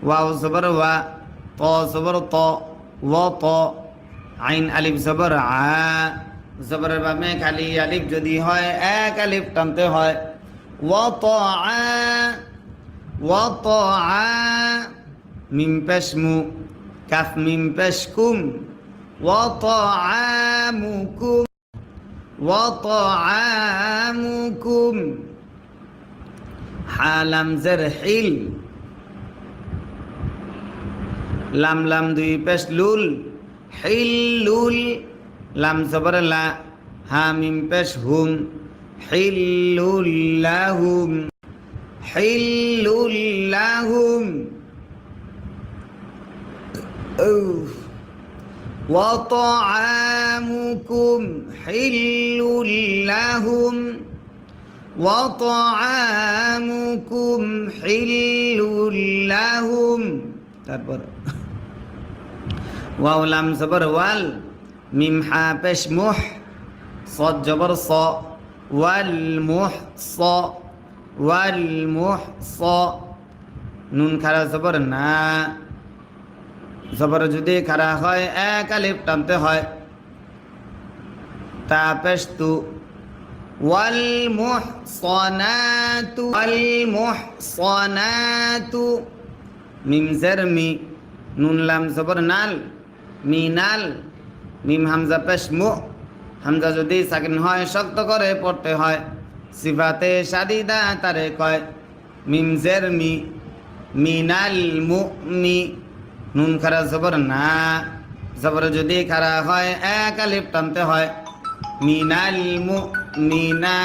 [SPEAKER 1] ওয়াও জবর ওয়া, ত জবর ত, ওয়া ত। আইন আলিফ জবর আ, জবরের বামে খালি আলিফ যদি হয় এক আলিফ টানতে হয় ওয়াতাআ মিম পেশ মু কাফ মিম পেশ কুম ওয়াতাআমুকুম হা লাম জের হিল লাম লাম দুই পেশ লুল হিল্লুল লাম জবর লা হা মিম পেশ হুম হিল্লুল্লাহুম হিল্লুল্লাহুম وطعامكم حل لهم وطعامكم حل لهم তারপর ওয়াও লাম জবর ওয়াল মিম হা পেশ মুহ صاد জবর স ওয়াল মুহ স ওয়াল মুহ স নুন খারা জবর না জবর যদি খারা হয় এক আলিফ টানতে হয় তা পেশ তু ওয়াল মুহসানাতু মিম জের মি নুন লাম জবর নাল মিনাল মিম হামজা পেশ মু হামজা যদি সাকিন হয় শক্ত করে পড়তে হয় সিফাতে শাদিদা তারে কয় মিম জের মি মিনাল মুমি নুন খারা জবর না জবর যদি খারা হয় এক আলিফ টানতে হয় মিনাল মুমিনা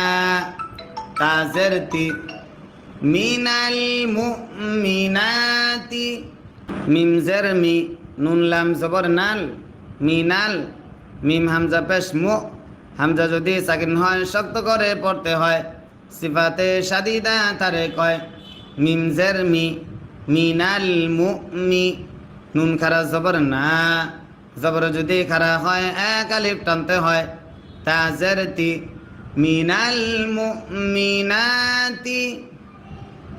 [SPEAKER 1] তাজের তি মিনাল মুমিনাতি মিম জের মি নুন লাম জবর নাল মিনাল মিম হামজা পেশ মু হামজা যদি সাকিন হয় শক্ত করে পড়তে হয় সিফাতে শাদিদা তারে কয় মিম জের মি মিনাল মুমি নুন খারা জবর না জবর যদি খারা হয় এক আলিফ টানতে হয় তাজের তি মিনাল মুমিনাতি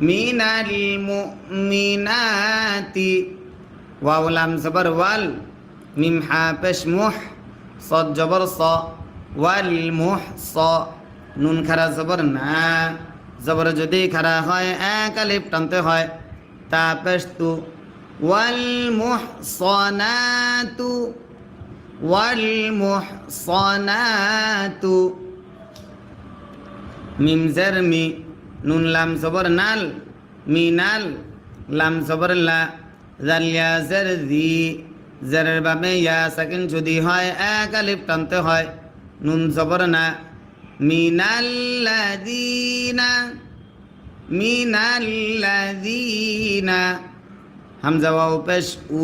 [SPEAKER 1] মিনাল মুমিনাতি ওয়াও লাম জবর ওয়াল মিম হা পেশ মুহ صاد জবর স ওয়াল মুহ স নুন খারা জবর না জবর যদি খারা হয় এক আলিফ টানতে হয় তা পেশ তু والمحصنات মিম জের মি নুন লাম জবর নাল মিনাল লাম জবর লা জাল ইয়া জের জি জেরের বামে ইয়া সাকিন যদি হয় এক আলিফ টানতে হয় নুন জবর না মিনাল্লাযীনা হামজা ওয়াও পেশ উ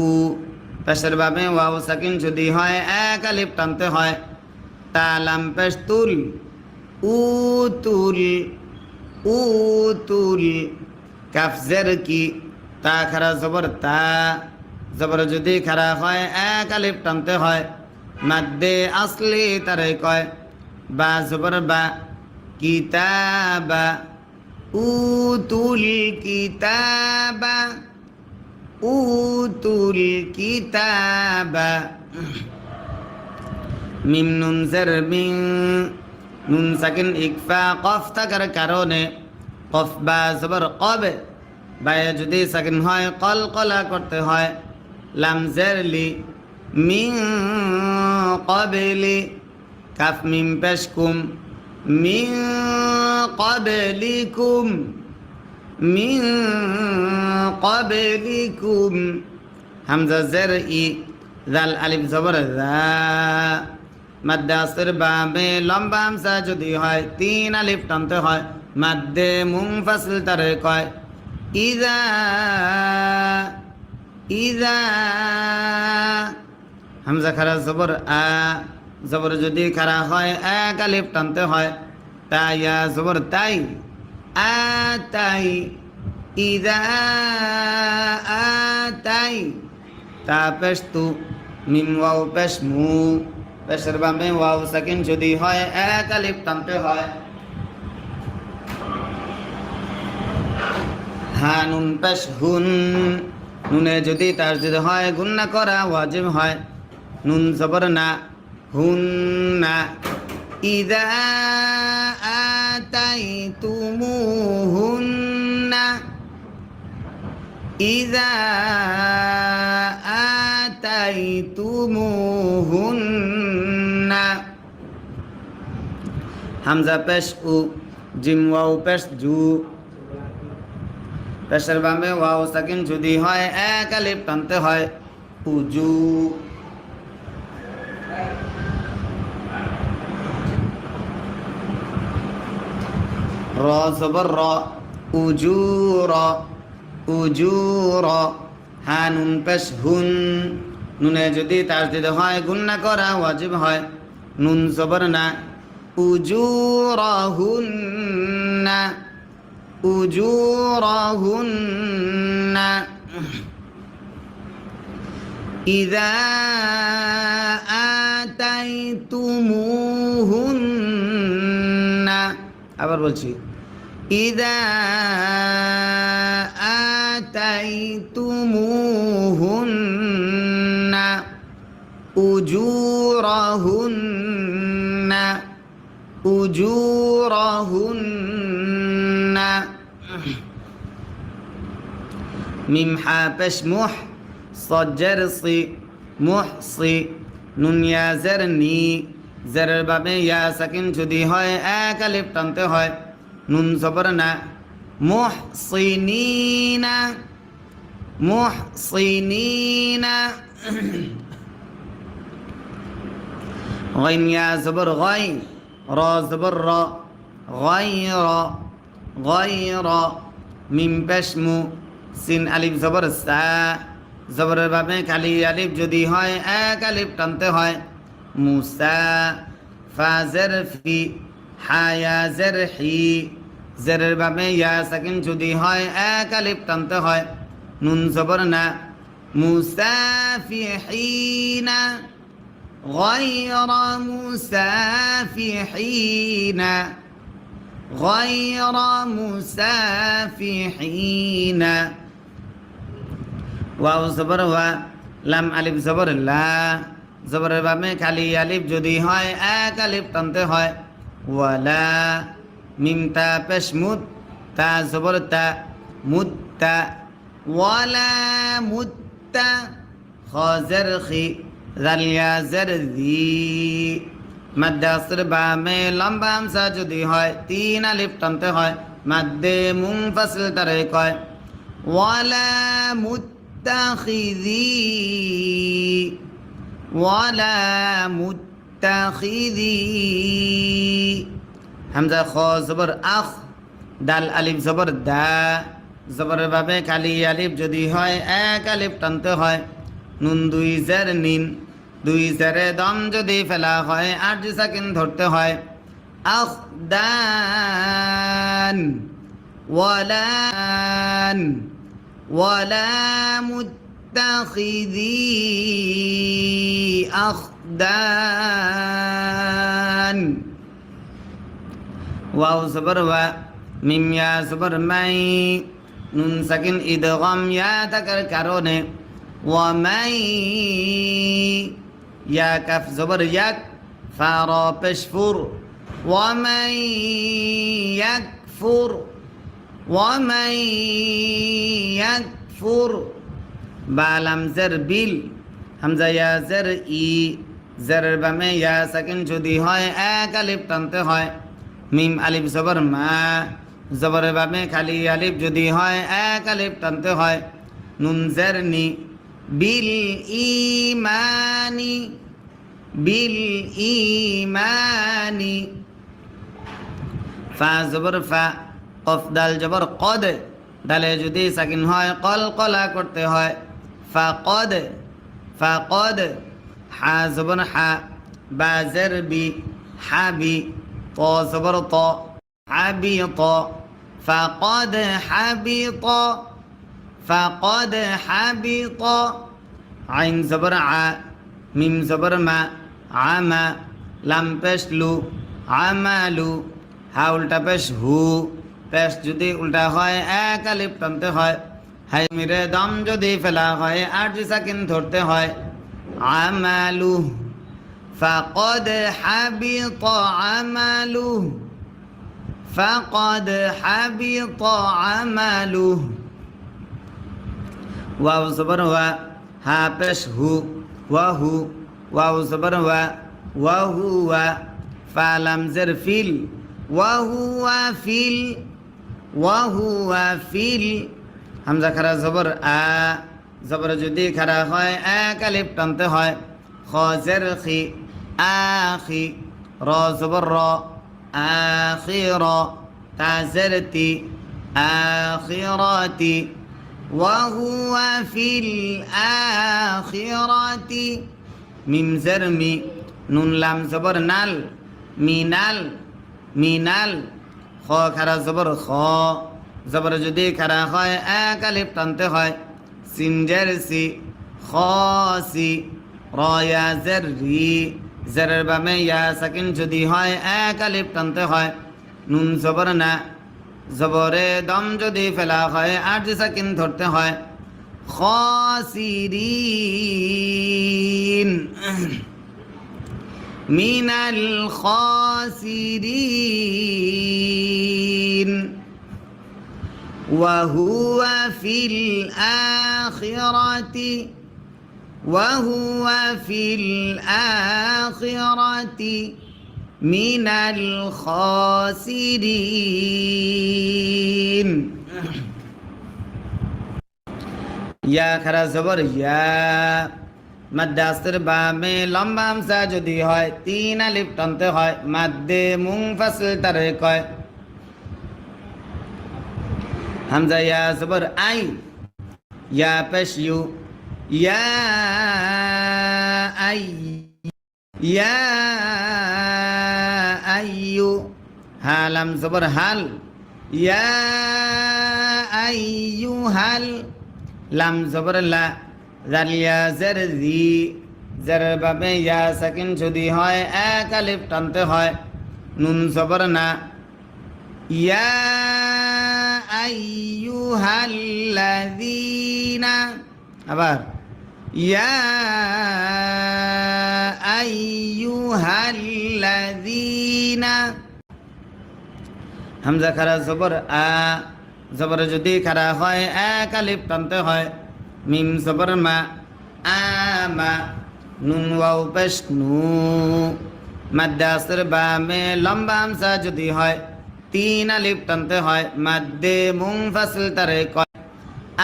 [SPEAKER 1] পেশের বামে ওয়াও সাকিন যদি হয় এক আলিফ টানতে হয় তা লাম পেশ তুল উতুল কাফ জের কি তা খারা জবর তা জবর যদি খারা হয় এক আলিফ টানতে হয় মাদ্দে আসলি তারে কয় বা জবর বা কিতাবা উতুল কিতাবা মিম নুন জের মিন নুন সাকিন ইকফা কফ থাকার কারণে কফ বা জবর কবে বায়ে যদি সাকিন হয় কলকলা করতে হয় লাম জের লি মিন কবলি কাফ মিম পেশ কুম মিন কবলিকুম হামজা জের ই জাল আলিফ জবর জা মাদ্দে আসর বামে লম্বা হামজা যদি হয় তিন আলিফ টানতে হয় মাদ্দে মুনফাসিল তারে কয় ইজা হামজা খারা জবর আ জবর যদি খারা হয় এক আলিফ টানতে হয় তা ইয়া জবর তাই আতাই ইজা আতাই তা পেশ তু মিম ওয়াও পেশ মু পেশের বামে ওয়াও সাকিন যদি হয় এক আলিফ টানতে হয় হা নুন পেশ হুন নুনে যদি তার যদি হয় গুন্না করা ওয়াজিব হয় নুন জবর না হুন না ইদা আতাইতুমুহুন্না ইদা আতাইতুমুহুন্না হামজা পেশ উ জিম ওয়াও পেশ জু পেশের বামে ওয়াও সাকিন যদি হয় এক আলিফ টানতে হয় উজু র জবর র উজুর উজুর হা নুন পেশ হুন নুনে যদি তাসদিদ হয় গুন্না করা ওয়াজিব হয় নুন জবর না উজুরহুন্না উজুরহুন্না ইযা আতাইতুমুহুন্না আবার বলছি ইযা আতাইতুমুহুন্না উজুরহুন্না উজুরহুন্না মিম হা পেশ মুহ সজ্জের সি মুহসি নুন ইয়া জের নি জেরের বাবে ইয়া সাকিন যদি হয় এক আলিফ টানতে হয় নুন জবর না মুহসিনিনা মুহসিনিনা غين يا زبر غين را زبر را غير غير মিম পেশ মু সিন আলিফ জবর সা জবরের বাবে খালি আলিফ যদি হয় এক আলিফ টানতে হয় মুসা ফা জের ফি হা ইয়া জের হি জেরের বাবে ইয়া সাকিন যদি হয় এক আলিফ টানতে হয় নুন জবর না মুসাফিহিনা غير مسافحين غير مسافحين ওয়াও জবর ওয়া লাম আলিফ জবর লা জবরের বামে খালি আলিফ যদি হয় এক আলিফ টানতে হয় ওয়ালা মিম তা পেশ মুদ তা জবর তা মুত্তা ওয়ালা মুত্তা খ জের খি জাল ইয়া জের জি মাদ্দে আসর বামে লম্বা হামজা যদি হয় তিন আলিফ টানতে হয় মাদ্দে মুনফাসিল তারে কয় ওয়ালা মুত্তাখিযি ওয়ালা মুত্তাখিযি হামজা খ জবর আখ দাল আলিফ জবর দা জবরের ভাবে খালি আলিফ যদি হয় এক আলিফ টানতে হয় নুন দুই জের নিন দুই জেরে দম যদি ফেলা হয় আট সাকিন ধরতে হয় আখ দান ওয়ালান ওয়ালা মুত্তাখিযি আখদান ওয়াও জবর ওয়া মিম ইয়া জবর মাই নুন সাকিন ইদগাম ইয়া থাকার কারণে ওয়ামাই ইয়া কাফ জবর ইয়াক ফা রা পেশ ফুর ওয়ামাই ইয়াকফুর ওয়ামাই ইয়াকফুর বা লাম জের বিল হামজা ইয়া জের ই জেরের বামে ইয়া সাকিন যদি হয় এক আলিফ টানতে হয় মিম আলিফ জবর মা জবরের বামে খালি আলিফ যদি হয় এক আলিফ টানতে হয় নুন জের নি বিল ইমানি বিল ইমানি ফা জবর ফা কফ দাল জবর কদ দালে যদি সাকিন হয় কল কলা করতে হয় ফাকদ ফাকদ হা জবর হা বা জের বি হাবি ত জবর ত হাবি ত ফাকদ হাবি ত ফাকদ হাবি ত আইন জবর আ মিম জবর মা আমা লাম পেশ লু আমালু হা উল্টা পেশ হু পেশ যদি উল্টা হয় এক আলিফ টানতে হয় হাই মিরে দম যদি ফেলা হয় আট সাকিন ধরতে হয় আমালু فقد حبط عمله فقد حبط عمله واو زبر و ها পেশ হু ওয়াহু ওয়াও জবর ওয়া ওয়াহুয়া ফালাম জের ফিল ওয়াহুয়া ফিল ওয়াহুয়া ফিল হামজা খারা জবর আ জবর যদি খারা হয় এক আলিফ টানতে হয় খ জের খি আখি র জবর র আখির তা জের তি আখিরাতি وهو في الآخرة মিম জের মি নুন লাম জবর নাল মিনাল মিনাল খ খারা জবর খ জবর যদি খারা হয় এক আলিফ টানতে হয় সিন জের সি খসি র ইয়া জের রি জেরের বামে ইয়া সাকিন যদি হয় এক আলিফ টানতে হয় নুন জবর না জবরে দম যদি ফেলা হয় আট সাকিন ধরতে হয় খাসিরিন মিনাল খাসিরিন وهو في الآخرة وهو في الآخرة من الخاسرين ইয়া খারা জবর ইয়া মাদ্দাসের বামে লম্বা হামজা যদি হয় তিন আলিফ টানতে হয় মাদ্দে মুনফাসিল তারে কয় হামজা ইয়া জবর আই ইয়া পেশ ইউ ইয়া আই ইয়া আইয়ু হালাম জবর হাল ইয়া আইয়ুহাল লাম জবর লা জালিয়া জের জি জের বাবে ইয়া সাকিন যদি হয় এক আলিফ টানতে হয় নুন জবর না ইয়া আইয়ুহাল্লাযীনা আবার ইয়া আইয়ুহাল্লাযীনা হামজা খারা জবর আ জবর যদি খারা হয় এক আলিফ টানতে হয় মিম জবর মা আমা নুন ওয়াও পেশ নু মাদ্দাসের বামে লম্বা হামজা যদি হয় তিন আলিফ টানতে হয় মাদ্দে মুনফাসিল তারে কয়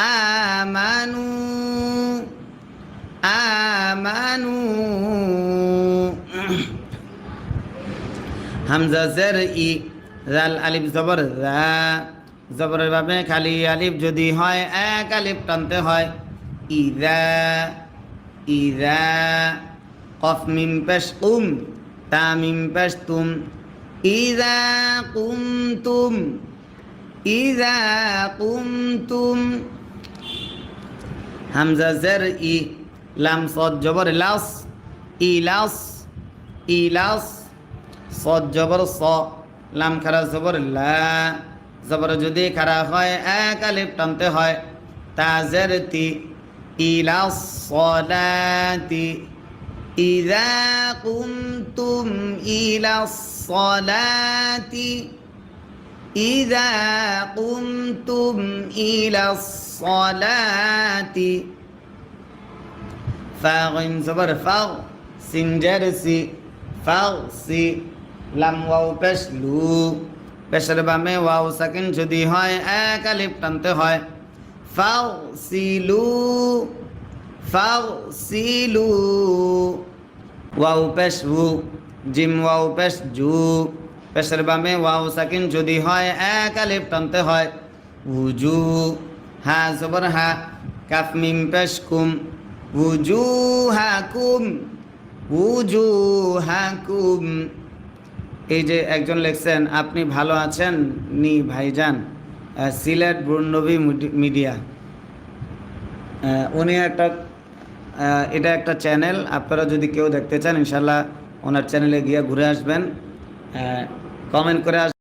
[SPEAKER 1] আমানু আমানু হামজা জের ই জাল আলিফ জবর জা জবরের ভাবে খালি আলিফ যদি হয় এক আলিফ টানতে হয় ইজা ইজা কফ মিম পেশ কুম তা মিম পেশ তুম ইজা কুমতুম ইজা কুমতুম হামজা জের ই লাম সদ জবর লাস ইলাস ইলাস সদ জবর স লাম খারা জবর লা জবর যদি খারা হয় এক আলিফ টানতে হয় তাজের তি ইলাস সলাতি ইযা কুমতুম ইলাস সলাতি ইযা কুমতুম ইলাস সলাতি ফাগিন জবর ফাগ সিনজার সি ফাগ সি লাম ওয়াও পেশ লু পেশের বামে ওয়াও সাকিন যদি হয় এক আলিফ টানতে হয় ফাগসিলু ফাগসিলু ওয়াও পেশ হু জিম ওয়াও পেশ জু পেশের বামে ওয়াও সাকিন যদি হয় এক আলিফ টানতে হয় উজু হা জবর হা কাফ মিম পেশ কুম উজুহাকুম উজুহাকুম এই যে একজন লিখছেন আপনি ভালো আছেন নি ভাইজান সিলেট বুর্নবী মিডিয়া উনি একটা এটা একটা চ্যানেল আপনারা যদি কেউ দেখতে চান ইনশাল্লাহ ওনার চ্যানেলে গিয়ে ঘুরে আসবেন কমেন্ট করে